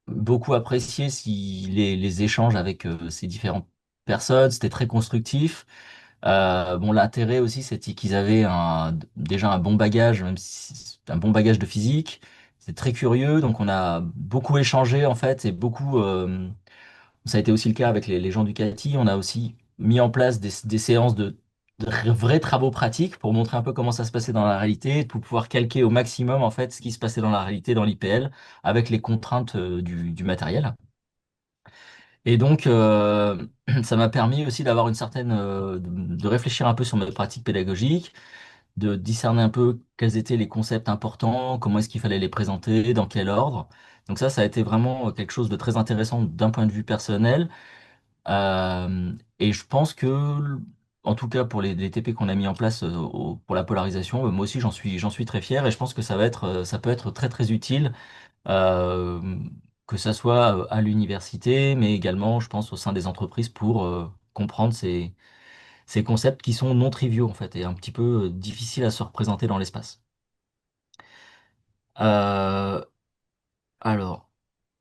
beaucoup apprécié les échanges avec ces différentes personnes. C'était très constructif. Bon, l'intérêt aussi, c'était qu'ils avaient déjà un bon bagage, même si un bon bagage de physique. C'est très curieux, donc on a beaucoup échangé en fait et beaucoup. Ça a été aussi le cas avec les gens du CATI. On a aussi mis en place des séances de vrais travaux pratiques pour montrer un peu comment ça se passait dans la réalité, pour pouvoir calquer au maximum en fait ce qui se passait dans la réalité, dans l'IPL, avec les contraintes du matériel. Et donc, ça m'a permis aussi d'avoir une certaine, de réfléchir un peu sur mes pratiques pédagogiques, de discerner un peu quels étaient les concepts importants, comment est-ce qu'il fallait les présenter, dans quel ordre. Donc ça a été vraiment quelque chose de très intéressant d'un point de vue personnel. Et je pense que, en tout cas pour les TP qu'on a mis en place pour la polarisation, moi aussi j'en suis très fier et je pense que ça peut être très très utile euh, que ça soit à l'université, mais également, je pense, au sein des entreprises pour comprendre ces concepts qui sont non triviaux, en fait, et un petit peu difficiles à se représenter dans l'espace. Euh, alors,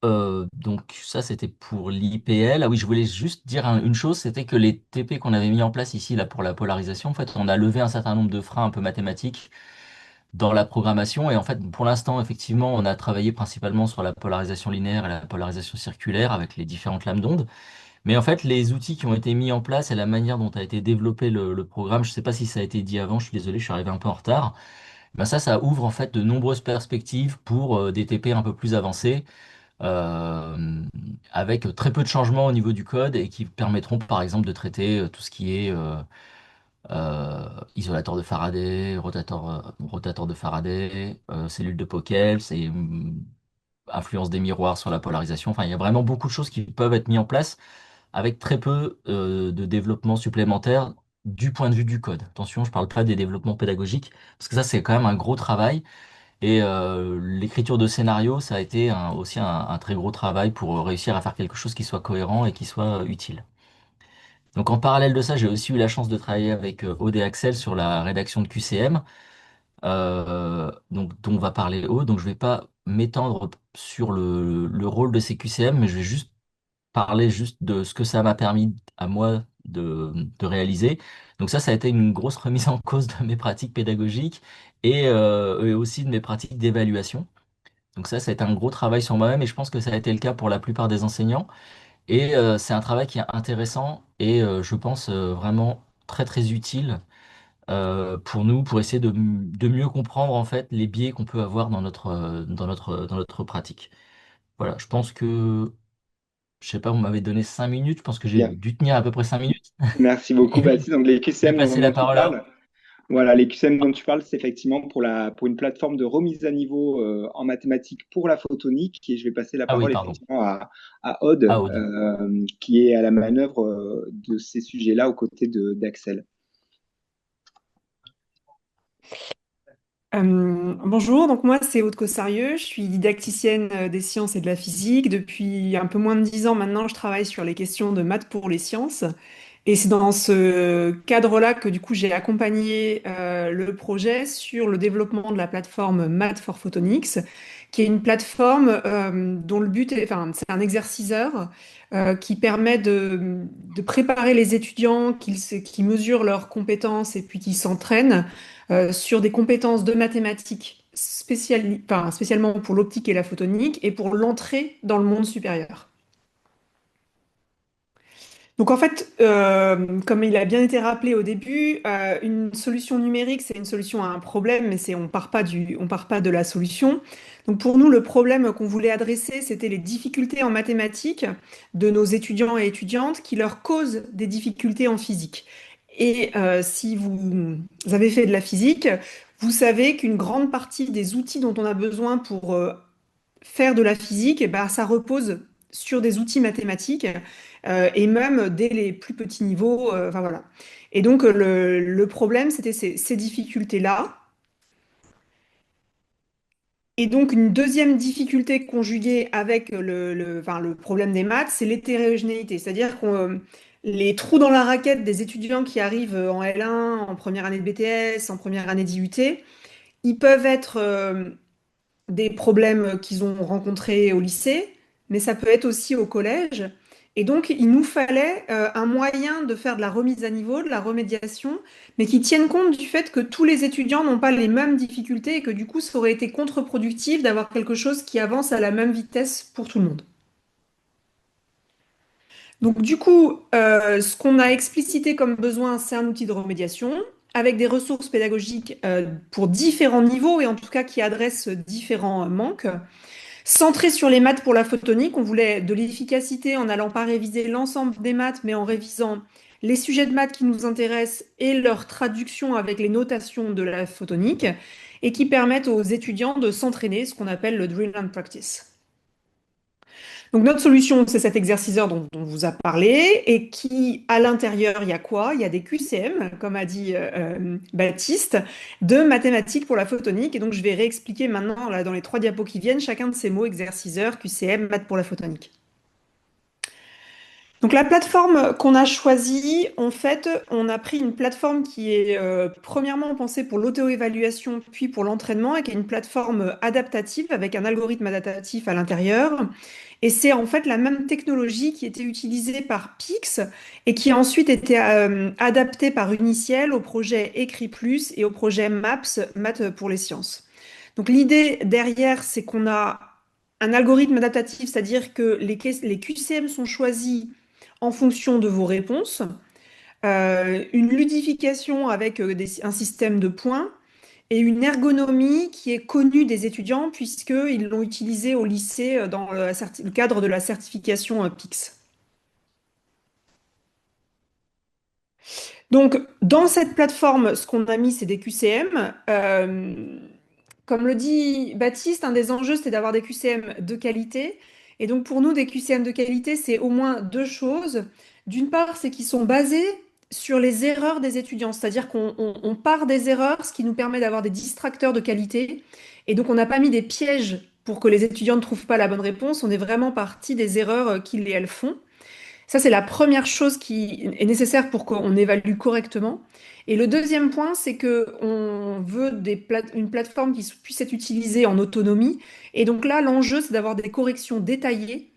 donc ça, c'était pour l'IPL. Ah oui, je voulais juste dire une chose, c'était que les TP qu'on avait mis en place ici, là, pour la polarisation, en fait, on a levé un certain nombre de freins un peu mathématiques dans la programmation. Et en fait, pour l'instant, effectivement, on a travaillé principalement sur la polarisation linéaire et la polarisation circulaire avec les différentes lames d'onde. Mais en fait, les outils qui ont été mis en place et la manière dont a été développé le programme, je ne sais pas si ça a été dit avant, je suis désolé, je suis arrivé un peu en retard. Ben ça ouvre en fait de nombreuses perspectives pour des TP un peu plus avancés, euh, avec très peu de changements au niveau du code et qui permettront par exemple de traiter tout ce qui est isolateur de Faraday, rotateur de Faraday, cellule de Pockels et influence des miroirs sur la polarisation. Enfin, il y a vraiment beaucoup de choses qui peuvent être mises en place avec très peu de développement supplémentaire du point de vue du code. Attention, je ne parle pas des développements pédagogiques, parce que ça, c'est quand même un gros travail. Et l'écriture de scénario, ça a été aussi un très gros travail pour réussir à faire quelque chose qui soit cohérent et qui soit utile. Donc en parallèle de ça, j'ai aussi eu la chance de travailler avec Aude et Axel sur la rédaction de QCM, donc, dont va parler Aude. Donc je ne vais pas m'étendre sur le rôle de ces QCM, mais je vais juste parler juste de ce que ça m'a permis à moi de réaliser. Donc ça a été une grosse remise en cause de mes pratiques pédagogiques et aussi de mes pratiques d'évaluation. Donc ça a été un gros travail sur moi-même et je pense que ça a été le cas pour la plupart des enseignants. Et c'est un travail qui est intéressant et je pense vraiment très très utile pour nous, pour essayer de mieux comprendre en fait les biais qu'on peut avoir dans notre pratique. Voilà, je pense que je sais pas, vous m'avez donné 5 minutes. Je pense que j'ai Bien. dû tenir à peu près 5 minutes. Merci beaucoup, Et Baptiste. Donc, les je vais QCM passer dont la tu parole à... parles, voilà, les QCM dont tu parles, c'est effectivement pour une plateforme de remise à niveau en mathématiques pour la photonique. Et je vais passer la Ah oui, parole pardon. effectivement à Aude, À Aude. qui est à la manœuvre de ces sujets-là aux côtés d'Axel. Bonjour, donc moi c'est Aude Cossarieux, je suis didacticienne des sciences et de la physique. Depuis un peu moins de 10 ans maintenant, je travaille sur les questions de maths pour les sciences. Et c'est dans ce cadre-là que du coup j'ai accompagné le projet sur le développement de la plateforme Math for Photonics, qui est une plateforme dont le but est, enfin c'est un exerciceur qui permet de préparer les étudiants, qui mesurent leurs compétences et puis qui s'entraînent sur des compétences de mathématiques spécialement pour l'optique et la photonique et pour l'entrée dans le monde supérieur. Donc en fait, comme il a bien été rappelé au début, une solution numérique, c'est une solution à un problème, mais on part pas de la solution. Donc pour nous, le problème qu'on voulait adresser, c'était les difficultés en mathématiques de nos étudiants et étudiantes qui leur causent des difficultés en physique. Et si vous avez fait de la physique, vous savez qu'une grande partie des outils dont on a besoin pour faire de la physique, eh ben, ça repose sur des outils mathématiques et même dès les plus petits niveaux. Enfin, voilà. Et donc le problème, c'était ces difficultés-là. Et donc une deuxième difficulté conjuguée avec enfin, le problème des maths, c'est l'hétérogénéité. C'est-à-dire que les trous dans la raquette des étudiants qui arrivent en L1, en première année de BTS, en première année d'IUT, ils peuvent être des problèmes qu'ils ont rencontrés au lycée, mais ça peut être aussi au collège. Et donc, il nous fallait un moyen de faire de la remise à niveau, de la remédiation, mais qui tienne compte du fait que tous les étudiants n'ont pas les mêmes difficultés et que du coup, ça aurait été contre-productif d'avoir quelque chose qui avance à la même vitesse pour tout le monde. Donc, du coup, ce qu'on a explicité comme besoin, c'est un outil de remédiation avec des ressources pédagogiques pour différents niveaux et en tout cas qui adressent différents manques. Centré sur les maths pour la photonique, on voulait de l'efficacité en n'allant pas réviser l'ensemble des maths, mais en révisant les sujets de maths qui nous intéressent et leur traduction avec les notations de la photonique, et qui permettent aux étudiants de s'entraîner, ce qu'on appelle le drill and practice. Donc notre solution, c'est cet exerciceur dont on vous a parlé et qui, à l'intérieur, il y a quoi? Il y a des QCM, comme a dit Baptiste, de mathématiques pour la photonique. Et donc je vais réexpliquer maintenant, là, dans les 3 diapos qui viennent, chacun de ces mots, exerciceur, QCM, maths pour la photonique. Donc la plateforme qu'on a choisie, en fait, on a pris une plateforme qui est premièrement pensée pour l'auto-évaluation, puis pour l'entraînement, et qui est une plateforme adaptative avec un algorithme adaptatif à l'intérieur. Et c'est en fait la même technologie qui était utilisée par Pix et qui a ensuite été adaptée par Uniciel au projet Écrit Plus et au projet MAPS, Maths pour les sciences. Donc l'idée derrière, c'est qu'on a un algorithme adaptatif, c'est-à-dire que les QCM sont choisis en fonction de vos réponses, une ludification avec un système de points et une ergonomie qui est connue des étudiants puisqu'ils l'ont utilisée au lycée dans le cadre de la certification PIX. Donc, dans cette plateforme, ce qu'on a mis, c'est des QCM. Comme le dit Baptiste, un des enjeux, c'est d'avoir des QCM de qualité. Et donc, pour nous, des QCM de qualité, c'est au moins 2 choses. D'une part, c'est qu'ils sont basés sur les erreurs des étudiants, c'est-à-dire qu'on part des erreurs, ce qui nous permet d'avoir des distracteurs de qualité. Et donc, on n'a pas mis des pièges pour que les étudiants ne trouvent pas la bonne réponse. On est vraiment parti des erreurs qu'ils et elles font. Ça, c'est la première chose qui est nécessaire pour qu'on évalue correctement. Et le deuxième point, c'est qu'on veut une plateforme qui puisse être utilisée en autonomie. Et donc là, l'enjeu, c'est d'avoir des corrections détaillées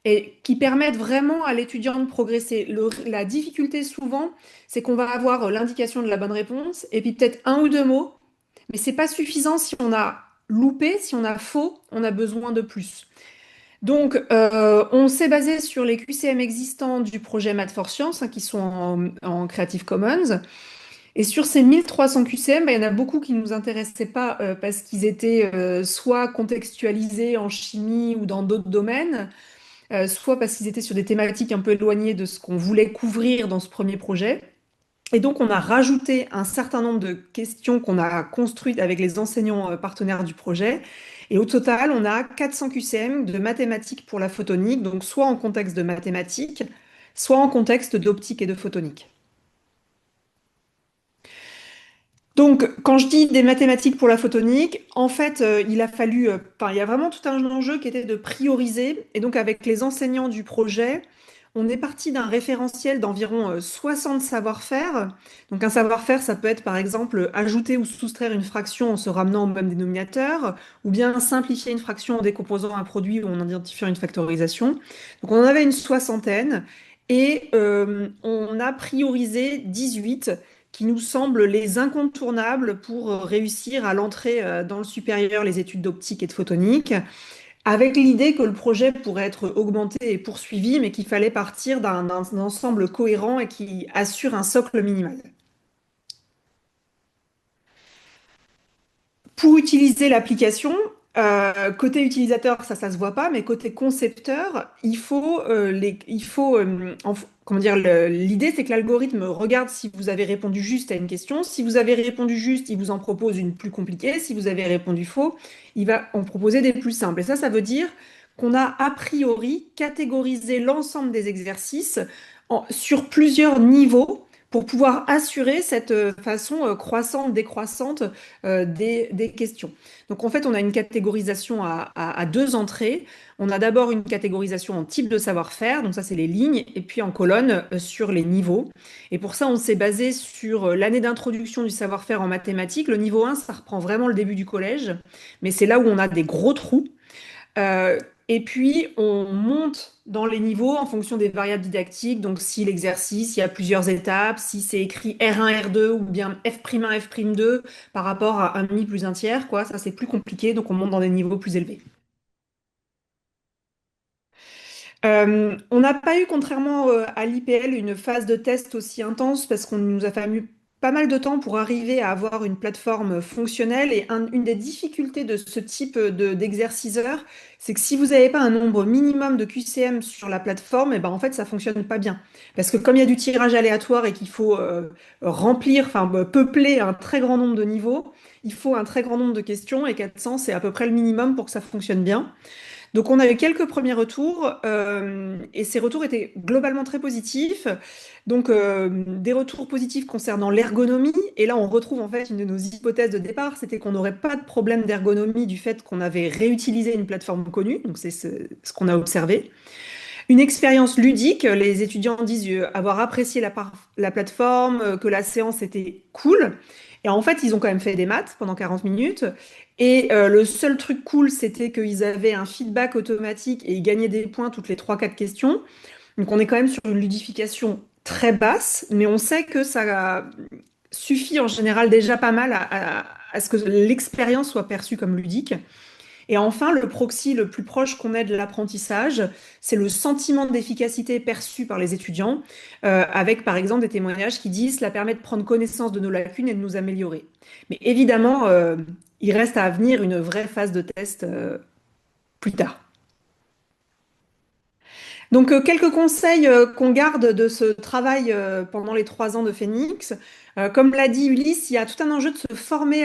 et qui permettent vraiment à l'étudiant de progresser. La difficulté, souvent, c'est qu'on va avoir l'indication de la bonne réponse et puis peut-être 1 ou 2 mots, mais c'est pas suffisant si on a loupé, si on a faux, on a besoin de plus. Donc, on s'est basé sur les QCM existants du projet Math for Science, qui sont en Creative Commons. Et sur ces 1300 QCM, il y en a beaucoup qui ne nous intéressaient pas parce qu'ils étaient soit contextualisés en chimie ou dans d'autres domaines, soit parce qu'ils étaient sur des thématiques un peu éloignées de ce qu'on voulait couvrir dans ce premier projet. Et donc, on a rajouté un certain nombre de questions qu'on a construites avec les enseignants partenaires du projet. Et au total, on a 400 QCM de mathématiques pour la photonique, donc soit en contexte de mathématiques, soit en contexte d'optique et de photonique. Donc, quand je dis des mathématiques pour la photonique, en fait, il y a vraiment tout un enjeu qui était de prioriser. Et donc, avec les enseignants du projet, on est parti d'un référentiel d'environ 60 savoir-faire. Donc, un savoir-faire, ça peut être par exemple ajouter ou soustraire une fraction en se ramenant au même dénominateur, ou bien simplifier une fraction en décomposant un produit ou en identifiant une factorisation. Donc, on en avait une soixantaine et on a priorisé 18 qui nous semblent les incontournables pour réussir à l'entrée dans le supérieur les études d'optique et de photonique, avec l'idée que le projet pourrait être augmenté et poursuivi, mais qu'il fallait partir d'un ensemble cohérent et qui assure un socle minimal. Pour utiliser l'application, côté utilisateur, ça se voit pas, mais côté concepteur, comment dire, l'idée, c'est que l'algorithme regarde si vous avez répondu juste à une question. Si vous avez répondu juste, il vous en propose une plus compliquée. Si vous avez répondu faux, il va en proposer des plus simples. Et ça veut dire qu'on a a priori catégorisé l'ensemble des exercices sur plusieurs niveaux pour pouvoir assurer cette façon croissante, décroissante des questions. Donc en fait, on a une catégorisation à 2 entrées. On a d'abord une catégorisation en type de savoir-faire, donc ça c'est les lignes, et puis en colonne sur les niveaux. Et pour ça, on s'est basé sur l'année d'introduction du savoir-faire en mathématiques. Le niveau 1, ça reprend vraiment le début du collège, mais c'est là où on a des gros trous. Et puis, on monte dans les niveaux en fonction des variables didactiques. Donc, si l'exercice, il y a plusieurs étapes, si c'est écrit R1, R2 ou bien F'1, F'2 par rapport à 1/2 plus 1/3, quoi, ça c'est plus compliqué. Donc, on monte dans des niveaux plus élevés. On n'a pas eu, contrairement à l'IPL, une phase de test aussi intense parce qu'on nous a fallu pas mal de temps pour arriver à avoir une plateforme fonctionnelle. Et une des difficultés de ce type d'exerciceur, c'est que si vous n'avez pas un nombre minimum de QCM sur la plateforme, et ben en fait, ça fonctionne pas bien. Parce que comme il y a du tirage aléatoire et qu'il faut remplir, enfin peupler un très grand nombre de niveaux, il faut un très grand nombre de questions et 400, c'est à peu près le minimum pour que ça fonctionne bien. Donc on a eu quelques premiers retours et ces retours étaient globalement très positifs. Donc des retours positifs concernant l'ergonomie. Et là on retrouve en fait une de nos hypothèses de départ, c'était qu'on n'aurait pas de problème d'ergonomie du fait qu'on avait réutilisé une plateforme connue. Donc c'est ce qu'on a observé. Une expérience ludique, les étudiants disent avoir apprécié la plateforme, que la séance était cool. Et en fait, ils ont quand même fait des maths pendant 40 minutes. Et le seul truc cool, c'était qu'ils avaient un feedback automatique et ils gagnaient des points toutes les 3 4 questions. Donc on est quand même sur une ludification très basse, mais on sait que ça suffit en général déjà pas mal à ce que l'expérience soit perçue comme ludique. Et enfin, le proxy le plus proche qu'on ait de l'apprentissage, c'est le sentiment d'efficacité perçu par les étudiants, avec par exemple des témoignages qui disent cela permet de prendre connaissance de nos lacunes et de nous améliorer. Mais évidemment, il reste à venir une vraie phase de test plus tard. Donc, quelques conseils qu'on garde de ce travail pendant les 3 ans de Phoenix. Comme l'a dit Ulysse, il y a tout un enjeu de se former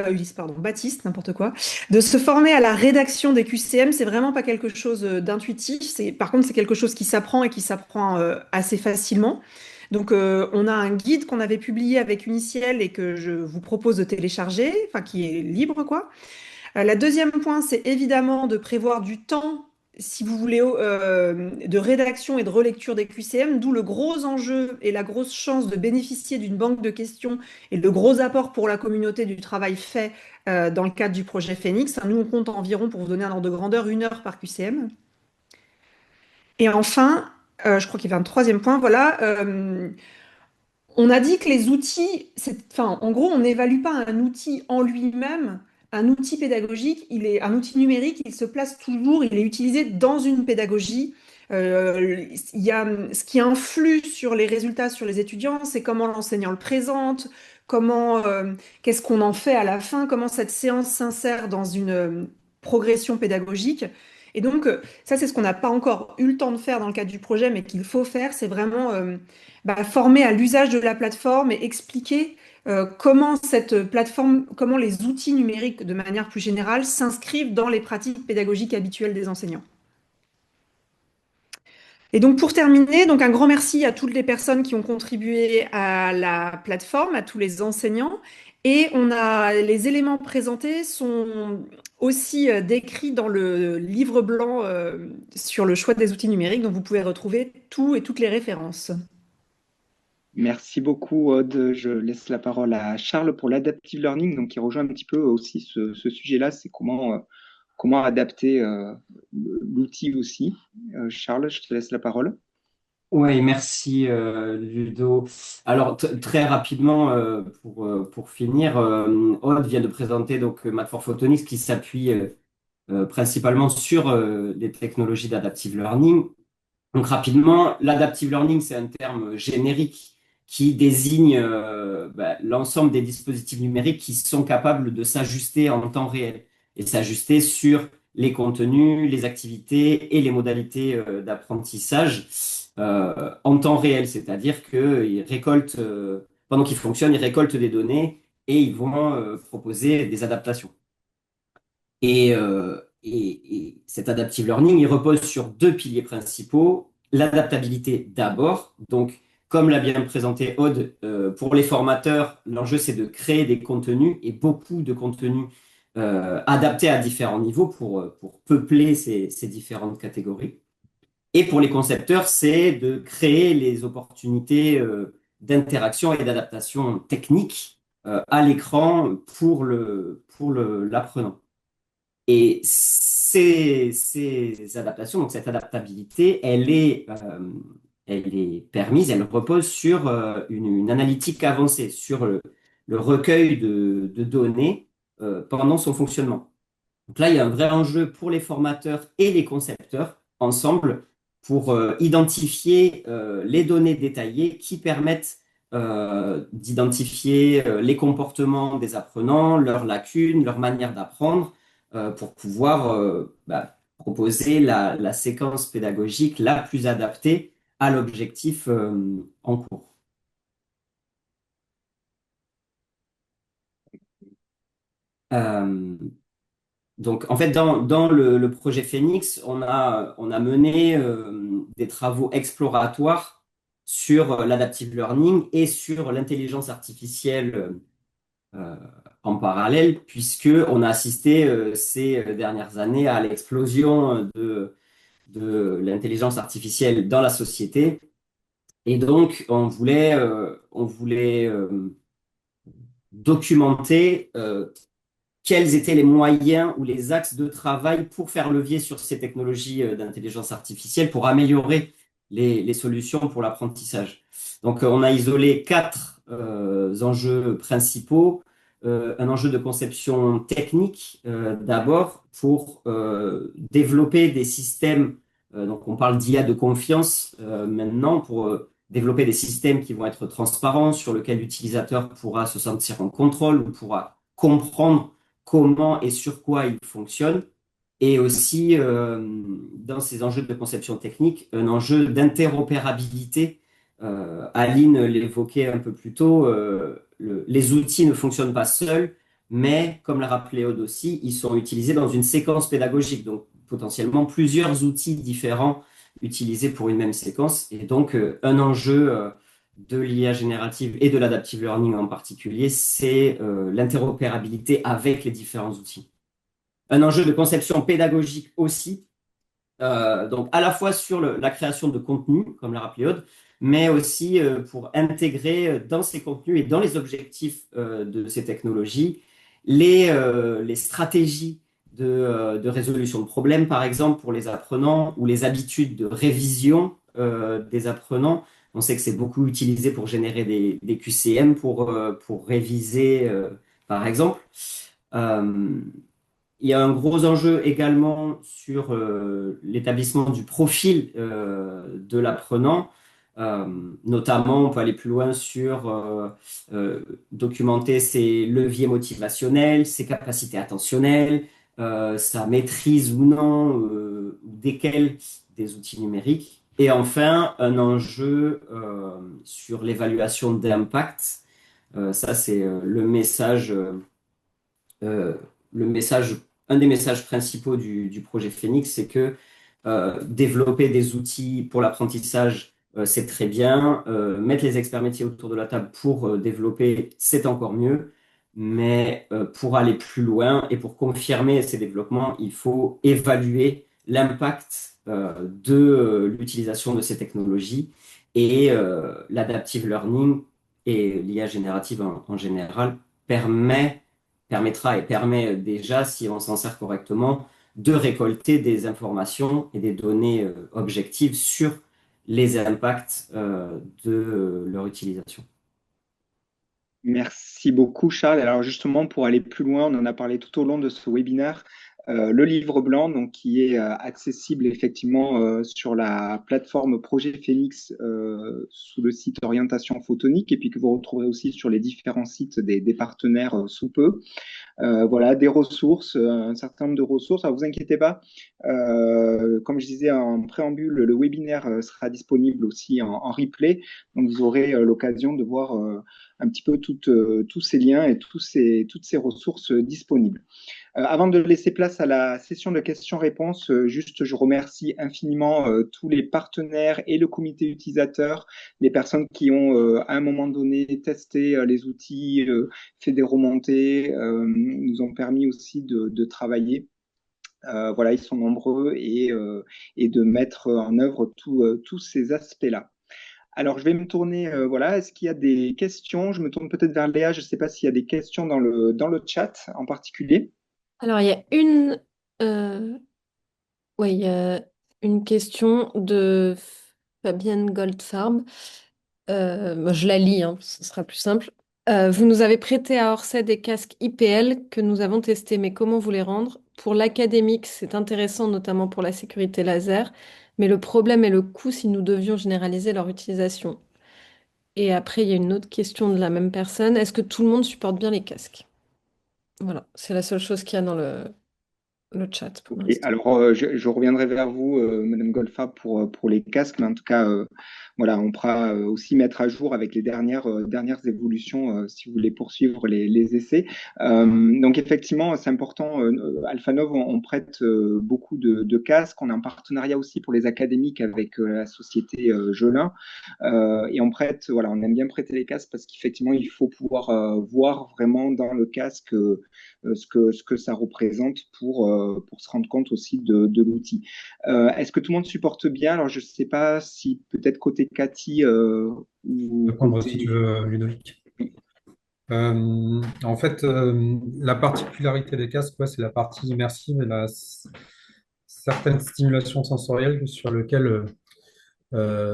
Ulysse, pardon, Baptiste, n'importe quoi, de se former à la rédaction des QCM. C'est vraiment pas quelque chose d'intuitif. Par contre, c'est quelque chose qui s'apprend et qui s'apprend assez facilement. Donc, on a un guide qu'on avait publié avec Uniciel et que je vous propose de télécharger, enfin qui est libre, quoi. La deuxième point, c'est évidemment de prévoir du temps, si vous voulez, de rédaction et de relecture des QCM, d'où le gros enjeu et la grosse chance de bénéficier d'une banque de questions et le gros apport pour la communauté du travail fait dans le cadre du projet Phoenix. Nous, on compte environ, pour vous donner un ordre de grandeur, 1 heure par QCM. Et enfin, je crois qu'il y avait un troisième point, voilà. On a dit que les outils, enfin, en gros, on n'évalue pas un outil en lui-même. Un outil pédagogique, un outil numérique, il se place toujours, il est utilisé dans une pédagogie. Il y a, ce qui influe sur les résultats sur les étudiants, c'est comment l'enseignant le présente, qu'est-ce qu'on en fait à la fin, comment cette séance s'insère dans une progression pédagogique. Et donc, ça, c'est ce qu'on n'a pas encore eu le temps de faire dans le cadre du projet, mais qu'il faut faire, c'est vraiment former à l'usage de la plateforme et expliquer comment cette plateforme, comment les outils numériques de manière plus générale s'inscrivent dans les pratiques pédagogiques habituelles des enseignants. Et donc pour terminer, donc un grand merci à toutes les personnes qui ont contribué à la plateforme, à tous les enseignants. Et les éléments présentés sont aussi décrits dans le livre blanc sur le choix des outils numériques, dont vous pouvez retrouver tout et toutes les références. Merci beaucoup, Aude. Je laisse la parole à Charles pour l'adaptive learning, donc qui rejoint un petit peu aussi ce sujet-là, c'est comment adapter l'outil aussi. Charles, je te laisse la parole. Oui, merci Ludo. Alors très rapidement pour finir, Aude vient de présenter donc Math for Photonics qui s'appuie principalement sur les technologies d'adaptive learning. Donc rapidement, l'adaptive learning, c'est un terme générique qui désigne l'ensemble des dispositifs numériques qui sont capables de s'ajuster en temps réel et s'ajuster sur les contenus, les activités et les modalités d'apprentissage en temps réel, c'est-à-dire qu'ils récoltent, pendant qu'ils fonctionnent, ils récoltent des données et ils vont proposer des adaptations. Et cet adaptive learning, il repose sur 2 piliers principaux. L'adaptabilité d'abord. Donc, comme l'a bien présenté Aude, pour les formateurs, l'enjeu, c'est de créer des contenus et beaucoup de contenus adaptés à différents niveaux pour peupler ces différentes catégories. Et pour les concepteurs, c'est de créer les opportunités d'interaction et d'adaptation technique à l'écran pour l'apprenant. Et ces adaptations, donc cette adaptabilité, elle est permise, elle repose sur une analytique avancée, sur le recueil de données pendant son fonctionnement. Donc là, il y a un vrai enjeu pour les formateurs et les concepteurs ensemble pour identifier les données détaillées qui permettent d'identifier les comportements des apprenants, leurs lacunes, leur manière d'apprendre, pour pouvoir proposer la séquence pédagogique la plus adaptée à l'objectif en cours. Donc, en fait, dans le projet Phoenix, on a mené des travaux exploratoires sur l'adaptive learning et sur l'intelligence artificielle euh, en parallèle, puisque on a assisté ces dernières années à l'explosion de l'intelligence artificielle dans la société. Et donc, on voulait documenter quels étaient les moyens ou les axes de travail pour faire levier sur ces technologies d'intelligence artificielle, pour améliorer les solutions pour l'apprentissage. Donc, on a isolé quatre enjeux principaux. Un enjeu de conception technique, d'abord, pour développer des systèmes, donc on parle d'IA de confiance maintenant, pour développer des systèmes qui vont être transparents, sur lesquels l'utilisateur pourra se sentir en contrôle ou pourra comprendre comment et sur quoi il fonctionne, et aussi dans ces enjeux de conception technique, un enjeu d'interopérabilité. Aline l'évoquait un peu plus tôt, les outils ne fonctionnent pas seuls, mais comme l'a rappelé Aude aussi, ils sont utilisés dans une séquence pédagogique, donc potentiellement plusieurs outils différents utilisés pour une même séquence, et donc un enjeu de l'IA générative et de l'adaptive learning en particulier, c'est l'interopérabilité avec les différents outils. Un enjeu de conception pédagogique aussi, donc à la fois sur la création de contenu, comme l'a rappelé Aude, mais aussi pour intégrer dans ces contenus et dans les objectifs de ces technologies les stratégies de résolution de problèmes, par exemple, pour les apprenants, ou les habitudes de révision des apprenants. On sait que c'est beaucoup utilisé pour générer des QCM, pour réviser, par exemple. Euh, il y a un gros enjeu également sur l'établissement du profil de l'apprenant. Notamment, on peut aller plus loin sur documenter ses leviers motivationnels, ses capacités attentionnelles, sa maîtrise ou non, desquels des outils numériques. Et enfin, un enjeu sur l'évaluation d'impact. Ça, c'est euh, un des messages principaux du projet Phoenix, c'est que développer des outils pour l'apprentissage, c'est très bien. Mettre les experts métiers autour de la table pour développer, c'est encore mieux. Mais pour aller plus loin et pour confirmer ces développements, il faut évaluer l'impact de l'utilisation de ces technologies, et l'adaptive learning et l'IA générative en général permettra et permet déjà, si on s'en sert correctement, de récolter des informations et des données objectives sur les impacts de leur utilisation. Merci beaucoup, Charles. Alors justement, pour aller plus loin, on en a parlé tout au long de ce webinaire. Le livre blanc, donc, qui est accessible effectivement sur la plateforme Projet Phoenix sous le site Orientation Photonique, et puis que vous retrouverez aussi sur les différents sites des partenaires sous peu. Voilà, des ressources, un certain nombre de ressources. Alors, vous inquiétez pas, comme je disais en préambule, le webinaire sera disponible aussi en replay. Donc, vous aurez l'occasion de voir un petit peu tous ces liens et toutes ces ressources disponibles. Avant de laisser place à la session de questions-réponses, juste je remercie infiniment tous les partenaires et le comité utilisateur, les personnes qui ont à un moment donné testé les outils, fait des remontées, nous ont permis aussi de travailler. Voilà, ils sont nombreux, et de mettre en œuvre tous ces aspects-là. Alors, je vais me tourner, voilà, est-ce qu'il y a des questions? Je me tourne peut-être vers Léa, je ne sais pas s'il y a des questions dans le chat en particulier. Alors, il y a une question de Fabienne Goldfarb. Moi, je la lis, hein, ce sera plus simple. Vous nous avez prêté à Orsay des casques IPL que nous avons testés, mais comment vous les rendre? Pour l'académique, c'est intéressant, notamment pour la sécurité laser, mais le problème est le coût si nous devions généraliser leur utilisation. Et après, il y a une autre question de la même personne. Est-ce que tout le monde supporte bien les casques? Voilà, c'est la seule chose qu'il y a le chat pour Ok, l'instant. alors je reviendrai vers vous, Madame Golfa, pour les casques, mais en tout cas, voilà, on pourra aussi mettre à jour avec les dernières évolutions si vous voulez poursuivre les essais. Donc effectivement, c'est important. Alphanov, on prête beaucoup de casques. On a un partenariat aussi pour les académiques avec la société Jolin. Et on prête, voilà, on aime bien prêter les casques parce qu'effectivement, il faut pouvoir voir vraiment dans le casque ce que ça représente pour se rendre compte aussi de l'outil. Est-ce que tout le monde supporte bien? Alors, je ne sais pas si peut-être côté Cathy ou Répondre si tu côté... veux, Ludovic. En fait, la particularité des casques, ouais, c'est la partie immersive et certaines stimulations sensorielles sur lesquelles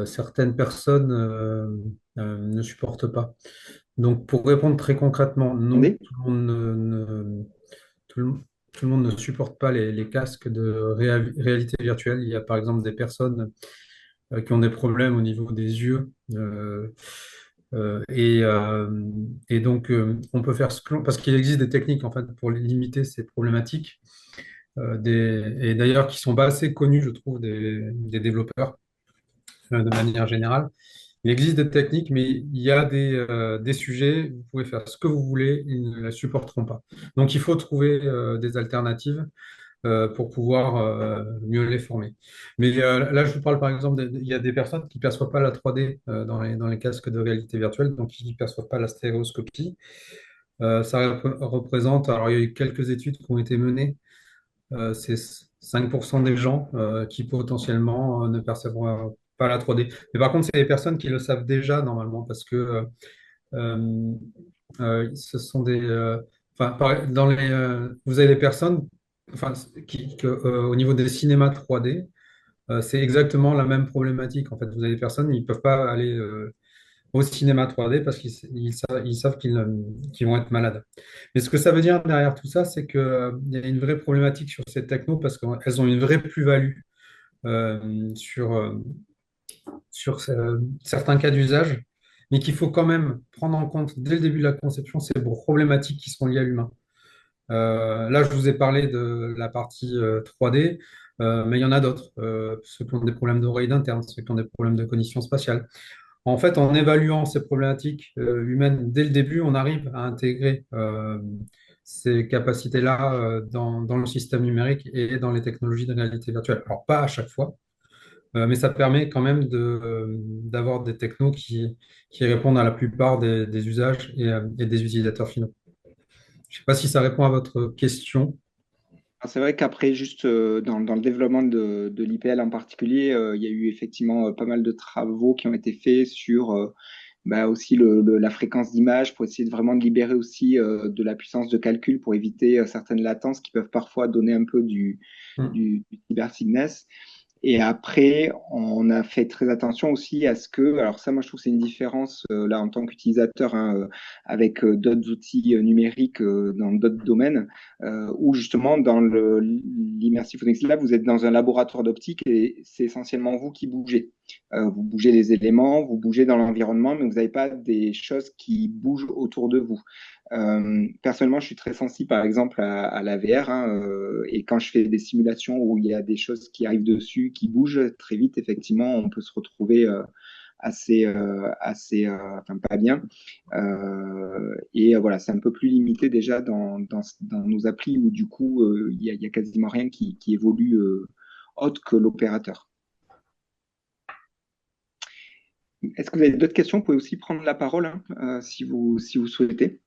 certaines personnes ne supportent pas. Donc, pour répondre très concrètement, non, Attendez. tout le, tout le monde ne supporte pas les casques de réalité virtuelle. Il y a par exemple des personnes qui ont des problèmes au niveau des yeux. Et donc, on peut faire parce qu'il existe des techniques en fait pour limiter ces problématiques, et d'ailleurs qui sont pas assez connues, je trouve, des développeurs de manière générale. Il existe des techniques, mais il y a des sujets, vous pouvez faire ce que vous voulez, ils ne la supporteront pas. Donc, il faut trouver des alternatives pour pouvoir mieux les former. Mais là, je vous parle par exemple, il y a des personnes qui ne perçoivent pas la 3D dans les casques de réalité virtuelle, donc qui ne perçoivent pas la stéréoscopie. Ça représente, alors il y a eu quelques études qui ont été menées, c'est 5% des gens qui potentiellement ne percevront pas la 3D. Mais par contre, c'est les personnes qui le savent déjà normalement, parce que euh, ce sont enfin, vous avez des personnes, enfin, au niveau des cinémas 3D, c'est exactement la même problématique. En fait, vous avez des personnes, ils ne peuvent pas aller au cinéma 3D parce qu'ils savent qu'ils vont être malades. Mais ce que ça veut dire derrière tout ça, c'est qu'il y a une vraie problématique sur ces technos parce qu'elles ont une vraie plus-value sur certains cas d'usage, mais qu'il faut quand même prendre en compte dès le début de la conception ces problématiques qui sont liées à l'humain. Là, je vous ai parlé de la partie 3D, mais il y en a d'autres. Ceux qui ont des problèmes d'oreille interne, ceux qui ont des problèmes de cognition spatiale. En fait, en évaluant ces problématiques humaines dès le début, on arrive à intégrer ces capacités-là dans le système numérique et dans les technologies de réalité virtuelle. Alors, pas à chaque fois, mais ça permet quand même d'avoir des technos qui répondent à la plupart des usages et des utilisateurs finaux. Je ne sais pas si ça répond à votre question. C'est vrai qu'après, juste dans le développement de l'IPL en particulier, il y a eu effectivement pas mal de travaux qui ont été faits sur aussi la fréquence d'image pour essayer de vraiment de libérer aussi de la puissance de calcul pour éviter certaines latences qui peuvent parfois donner un peu du cybersickness. Et après, on a fait très attention aussi à ce que, alors ça, moi, je trouve que c'est une différence là en tant qu'utilisateur avec d'autres outils numériques dans d'autres domaines, où justement dans l'Immersive Phonics Lab, vous êtes dans un laboratoire d'optique et c'est essentiellement vous qui bougez. Vous bougez les éléments, vous bougez dans l'environnement, mais vous n'avez pas des choses qui bougent autour de vous. Personnellement, je suis très sensible, par exemple, à la VR, et quand je fais des simulations où il y a des choses qui arrivent dessus, qui bougent très vite, effectivement, on peut se retrouver enfin, pas bien. Et voilà, c'est un peu plus limité déjà dans nos applis où du coup, il y a quasiment rien qui évolue autre que l'opérateur. Est-ce que vous avez d'autres questions? Vous pouvez aussi prendre la parole si vous souhaitez.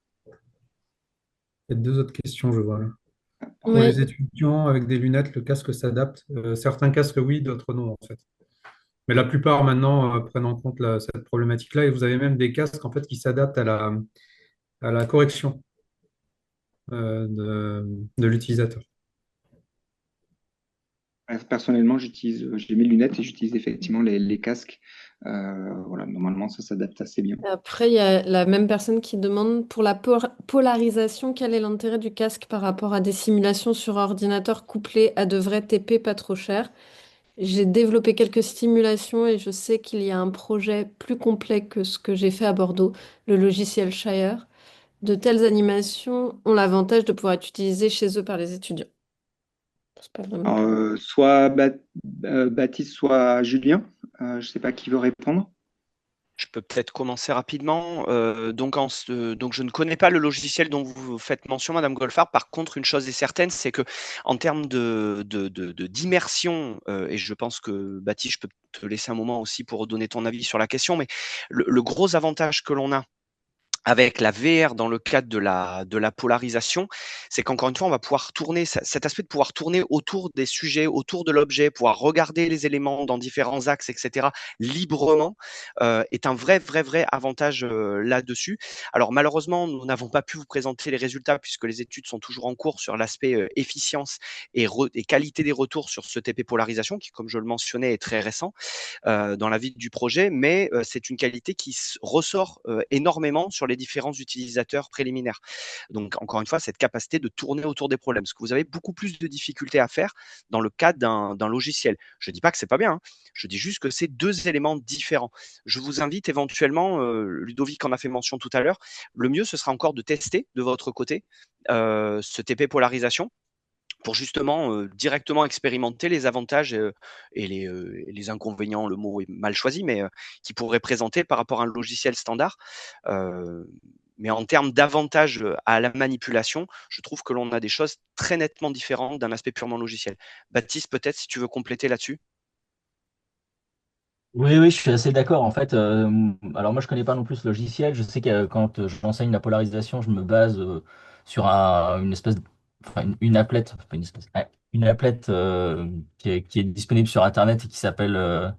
Il y a deux autres questions, je vois là. Pour Oui, les étudiants avec des lunettes, le casque s'adapte. Certains casques, oui, d'autres non, en fait. Mais la plupart maintenant prennent en compte cette problématique-là. Et vous avez même des casques en fait qui s'adaptent à la correction de l'utilisateur. Personnellement, j'ai mes lunettes et j'utilise effectivement les casques. Voilà, normalement, ça s'adapte assez bien. après, il y a la même personne qui demande pour la polarisation, quel est l'intérêt du casque par rapport à des simulations sur ordinateur couplées à de vrais TP pas trop chers? J'ai développé quelques simulations et je sais qu'il y a un projet plus complet que ce que j'ai fait à Bordeaux, le logiciel Shire. De telles animations ont l'avantage de pouvoir être utilisées chez eux par les étudiants. C'est pas vraiment. Alors, soit Baptiste, soit Julien. Je ne sais pas qui veut répondre. Je peux peut-être commencer rapidement. Donc, je ne connais pas le logiciel dont vous faites mention, Madame Goldfarb. Par contre, une chose est certaine, c'est que en termes d'immersion, et je pense que Baptiste, je peux te laisser un moment aussi pour donner ton avis sur la question, mais le gros avantage que l'on a avec la VR dans le cadre de la polarisation, c'est qu'encore une fois, on va pouvoir tourner, cet aspect de pouvoir tourner autour des sujets, autour de l'objet, pouvoir regarder les éléments dans différents axes, etc., librement, est un vrai avantage là-dessus. Alors malheureusement, nous n'avons pas pu vous présenter les résultats puisque les études sont toujours en cours sur l'aspect efficience et qualité des retours sur ce TP polarisation, qui, comme je le mentionnais, est très récent dans la vie du projet, mais c'est une qualité qui ressort énormément sur les différents utilisateurs préliminaires. Donc, encore une fois, cette capacité de tourner autour des problèmes, parce que vous avez beaucoup plus de difficultés à faire dans le cadre d'un logiciel. Je ne dis pas que c'est pas bien, hein. Je dis juste que c'est deux éléments différents. Je vous invite éventuellement, Ludovic en a fait mention tout à l'heure, le mieux, ce sera encore de tester de votre côté ce TP polarisation pour justement directement expérimenter les avantages et les inconvénients, le mot est mal choisi, mais qui pourraient présenter par rapport à un logiciel standard. Mais en termes d'avantages à la manipulation, je trouve que l'on a des choses très nettement différentes d'un aspect purement logiciel. Baptiste, peut-être si tu veux compléter là-dessus. Oui, je suis assez d'accord. En fait, alors moi, je connais pas non plus ce logiciel. Je sais que quand j'enseigne la polarisation, je me base sur une espèce enfin, une applet, pas une espèce, ouais, une applet qui est disponible sur Internet et qui s'appelle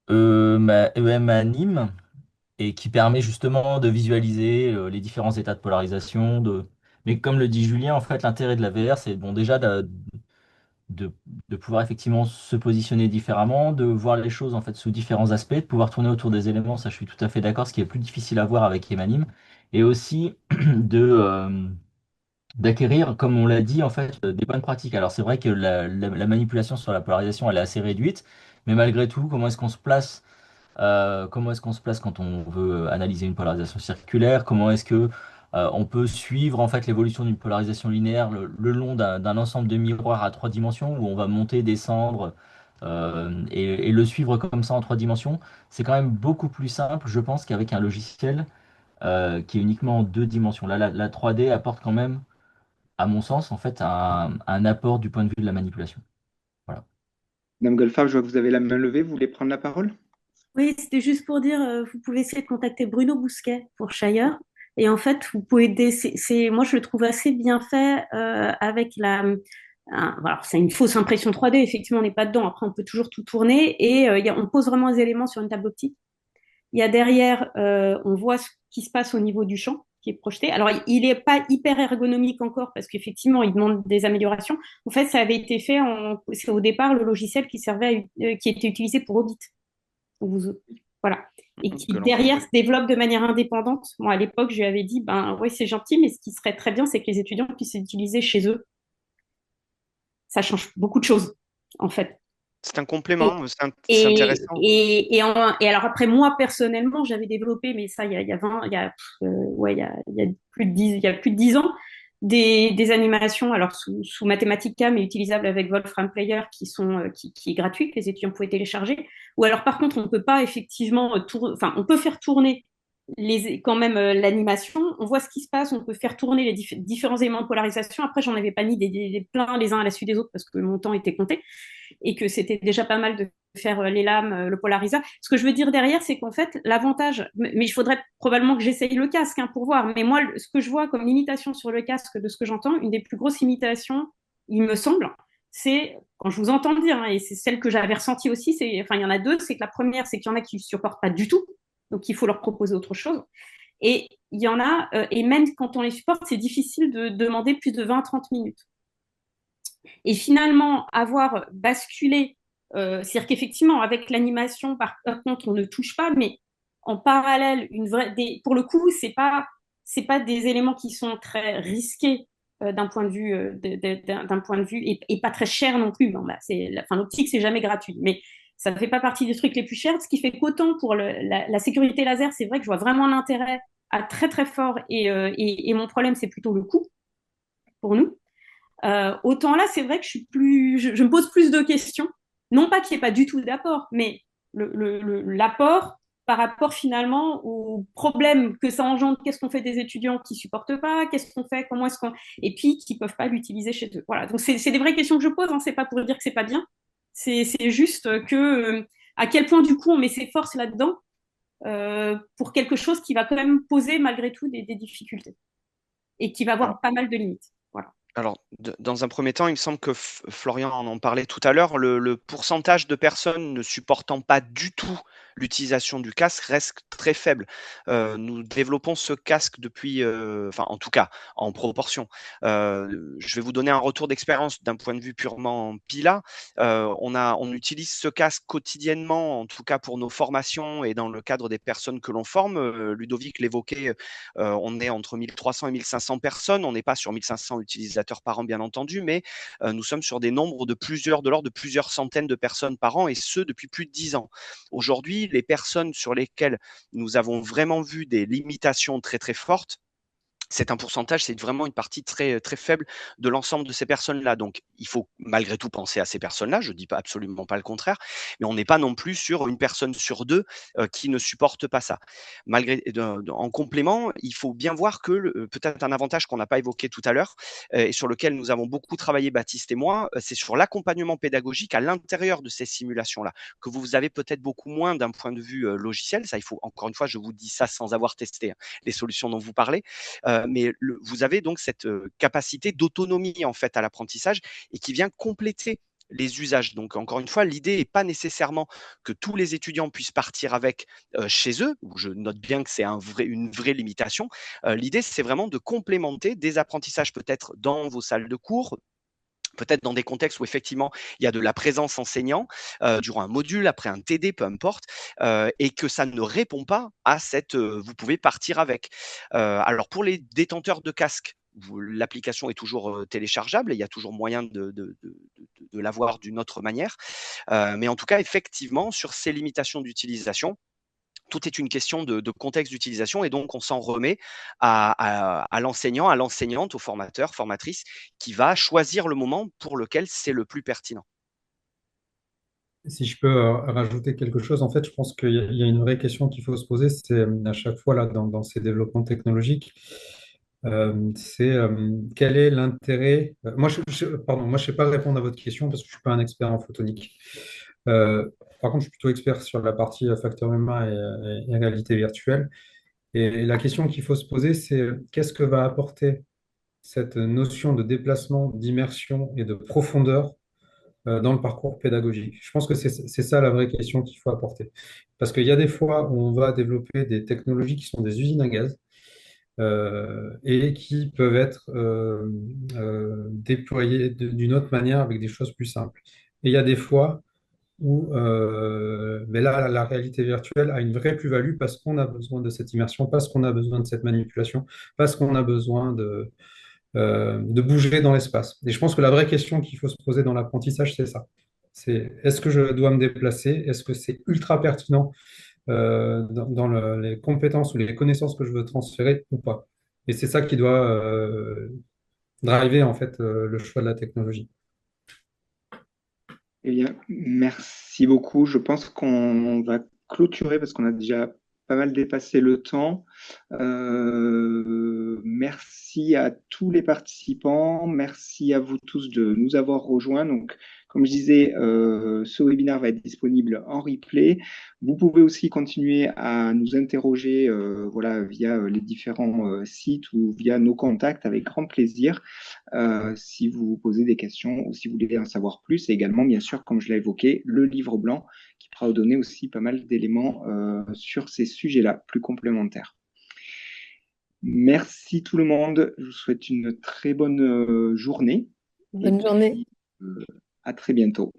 EMANIM et qui permet justement de visualiser les différents états de polarisation. Mais comme le dit Julien, en fait, l'intérêt de la VR, c'est bon déjà de, de pouvoir effectivement se positionner différemment, de voir les choses en fait sous différents aspects, de pouvoir tourner autour des éléments, ça je suis tout à fait d'accord, ce qui est plus difficile à voir avec Emanim, et aussi d'acquérir, comme on l'a dit, en fait, des bonnes pratiques. Alors c'est vrai que la manipulation sur la polarisation, elle est assez réduite, mais malgré tout, comment est-ce qu'on se place quand on veut analyser une polarisation circulaire? Comment est-ce que on peut suivre en fait l'évolution d'une polarisation linéaire le long d'un ensemble de miroirs à trois dimensions où on va monter, descendre et le suivre comme ça en trois dimensions? C'est quand même beaucoup plus simple, je pense, qu'avec un logiciel qui est uniquement en deux dimensions. Là, la 3D apporte quand même, à mon sens, en fait, un apport du point de vue de la manipulation. Voilà. Madame Goldfarb, je vois que vous avez la main levée. Vous voulez prendre la parole? Oui, c'était juste pour dire, vous pouvez essayer de contacter Bruno Bousquet pour Shire. Et en fait, vous pouvez aider. Moi, je le trouve assez bien fait avec voilà, c'est une fausse impression 3D. Effectivement, on n'est pas dedans. Après, on peut toujours tout tourner et on pose vraiment les éléments sur une table optique. Il y a derrière, on voit ce qui se passe au niveau du champ qui est projeté. Alors, il n'est pas hyper ergonomique encore parce qu'effectivement, il demande des améliorations. En fait, ça avait été fait c'est au départ le logiciel qui qui était utilisé pour Hobbit. Voilà. Et qui derrière se développe de manière indépendante. Moi, à l'époque, je lui avais dit, ben oui, c'est gentil, mais ce qui serait très bien, c'est que les étudiants puissent l'utiliser chez eux. Ça change beaucoup de choses, en fait. C'est un complément, c'est intéressant. Et alors après, moi, personnellement, j'avais développé, mais ça, il y a 20, il y a plus de 10 ans, des animations, alors sous Mathematica, mais utilisables avec Wolfram Player, qui est gratuit, que les étudiants pouvaient télécharger. Ou alors, par contre, on ne peut pas effectivement on peut faire tourner quand même l'animation, on voit ce qui se passe, on peut faire tourner les différents éléments de polarisation. Après, j'en avais pas mis des plein les uns à la suite des autres parce que mon temps était compté et que c'était déjà pas mal de faire les lames, le polariseur. Ce que je veux dire derrière, c'est qu'en fait, l'avantage, mais il faudrait probablement que j'essaye le casque pour voir, mais moi, ce que je vois comme limitation sur le casque de ce que j'entends, une des plus grosses limitations, il me semble, c'est, quand je vous entends dire, et c'est celle que j'avais ressentie aussi, il y en a deux, c'est que la première, c'est qu'il y en a qui ne supportent pas du tout, donc il faut leur proposer autre chose. Et il y en a, et même quand on les supporte, c'est difficile de demander plus de 20-30 minutes. Et finalement, avoir basculé, c'est-à-dire qu'effectivement, avec l'animation, par contre, on ne touche pas, mais en parallèle, pour le coup, c'est pas des éléments qui sont très risqués d'un point de vue et pas très cher non plus. Bon, l'optique, c'est jamais gratuit, mais ça ne fait pas partie des trucs les plus chers, ce qui fait qu'autant pour la sécurité laser, c'est vrai que je vois vraiment l'intérêt à très très fort et mon problème, c'est plutôt le coût pour nous. Autant là, c'est vrai que je me pose plus de questions. Non pas qu'il n'y ait pas du tout d'apport, mais l'apport par rapport finalement aux problèmes que ça engendre. Qu'est-ce qu'on fait des étudiants qui supportent pas? Qu'est-ce qu'on fait? Comment est-ce qu'on et puis qui peuvent pas l'utiliser chez eux. Voilà. Donc c'est des vraies questions que je pose. Hein. C'est pas pour dire que c'est pas bien. C'est juste que à quel point du coup on met ses forces là-dedans pour quelque chose qui va quand même poser malgré tout des difficultés et qui va avoir pas mal de limites. Voilà. Alors, dans un premier temps, il me semble que Florian en parlait tout à l'heure, le pourcentage de personnes ne supportant pas du tout l'utilisation du casque reste très faible. Nous développons ce casque depuis, enfin en tout cas en proportion. Je vais vous donner un retour d'expérience d'un point de vue purement PILA. On utilise ce casque quotidiennement, en tout cas pour nos formations et dans le cadre des personnes que l'on forme. Ludovic l'évoquait, on est entre 1300 et 1500 personnes. On n'est pas sur 1500 utilisateurs par an, bien entendu, mais nous sommes sur des nombres de l'ordre de plusieurs centaines de personnes par an, et ce, depuis plus de 10 ans. Aujourd'hui, les personnes sur lesquelles nous avons vraiment vu des limitations très, très fortes, c'est un pourcentage, c'est vraiment une partie très, très faible de l'ensemble de ces personnes-là. Donc, il faut malgré tout penser à ces personnes-là. Je ne dis pas absolument pas le contraire, mais on n'est pas non plus sur une personne sur deux qui ne supporte pas ça. En complément, il faut bien voir que peut-être un avantage qu'on n'a pas évoqué tout à l'heure et sur lequel nous avons beaucoup travaillé, Baptiste et moi, c'est sur l'accompagnement pédagogique à l'intérieur de ces simulations-là, que vous avez peut-être beaucoup moins d'un point de vue logiciel. Ça, il faut, encore une fois, je vous dis ça sans avoir testé les solutions dont vous parlez. Mais vous avez donc cette capacité d'autonomie en fait à l'apprentissage et qui vient compléter les usages. Donc, encore une fois, l'idée n'est pas nécessairement que tous les étudiants puissent partir avec chez eux, où je note bien que c'est une vraie limitation. L'idée, c'est vraiment de complémenter des apprentissages peut-être dans vos salles de cours, peut-être dans des contextes où effectivement il y a de la présence enseignant durant un module, après un TD, peu importe, et que ça ne répond pas à cette vous pouvez partir avec. Alors pour les détenteurs de casques, l'application est toujours téléchargeable et il y a toujours moyen de l'avoir d'une autre manière. Mais en tout cas, effectivement, sur ces limitations d'utilisation, tout est une question de contexte d'utilisation et donc on s'en remet à l'enseignant, à l'enseignante, au formateur, formatrice, qui va choisir le moment pour lequel c'est le plus pertinent. Si je peux rajouter quelque chose, en fait, je pense qu'il y a une vraie question qu'il faut se poser, c'est à chaque fois là, dans ces développements technologiques, c'est quel est l'intérêt. Pardon, moi, je ne sais pas répondre à votre question parce que je ne suis pas un expert en photonique. Par contre, je suis plutôt expert sur la partie facteur humain et réalité virtuelle. Et la question qu'il faut se poser, c'est qu'est-ce que va apporter cette notion de déplacement, d'immersion et de profondeur dans le parcours pédagogique. Je pense que c'est ça la vraie question qu'il faut apporter. Parce qu'il y a des fois où on va développer des technologies qui sont des usines à gaz et qui peuvent être déployées d'une autre manière avec des choses plus simples. Et il y a des fois où mais là, la réalité virtuelle a une vraie plus-value parce qu'on a besoin de cette immersion, parce qu'on a besoin de cette manipulation, parce qu'on a besoin de bouger dans l'espace. Et je pense que la vraie question qu'il faut se poser dans l'apprentissage, c'est ça. C'est est-ce que je dois me déplacer? Est-ce que c'est ultra pertinent dans les compétences ou les connaissances que je veux transférer ou pas? Et c'est ça qui doit driver en fait le choix de la technologie. Eh bien, merci beaucoup. Je pense qu'on va clôturer parce qu'on a déjà pas mal dépassé le temps. Merci à tous les participants. Merci à vous tous de nous avoir rejoints. Donc, comme je disais, ce webinaire va être disponible en replay. Vous pouvez aussi continuer à nous interroger voilà, via les différents sites ou via nos contacts avec grand plaisir si vous vous posez des questions ou si vous voulez en savoir plus. Et également, bien sûr, comme je l'ai évoqué, le livre blanc qui pourra vous donner aussi pas mal d'éléments sur ces sujets-là, plus complémentaires. Merci tout le monde. Je vous souhaite une très bonne journée. Bonne journée. À très bientôt.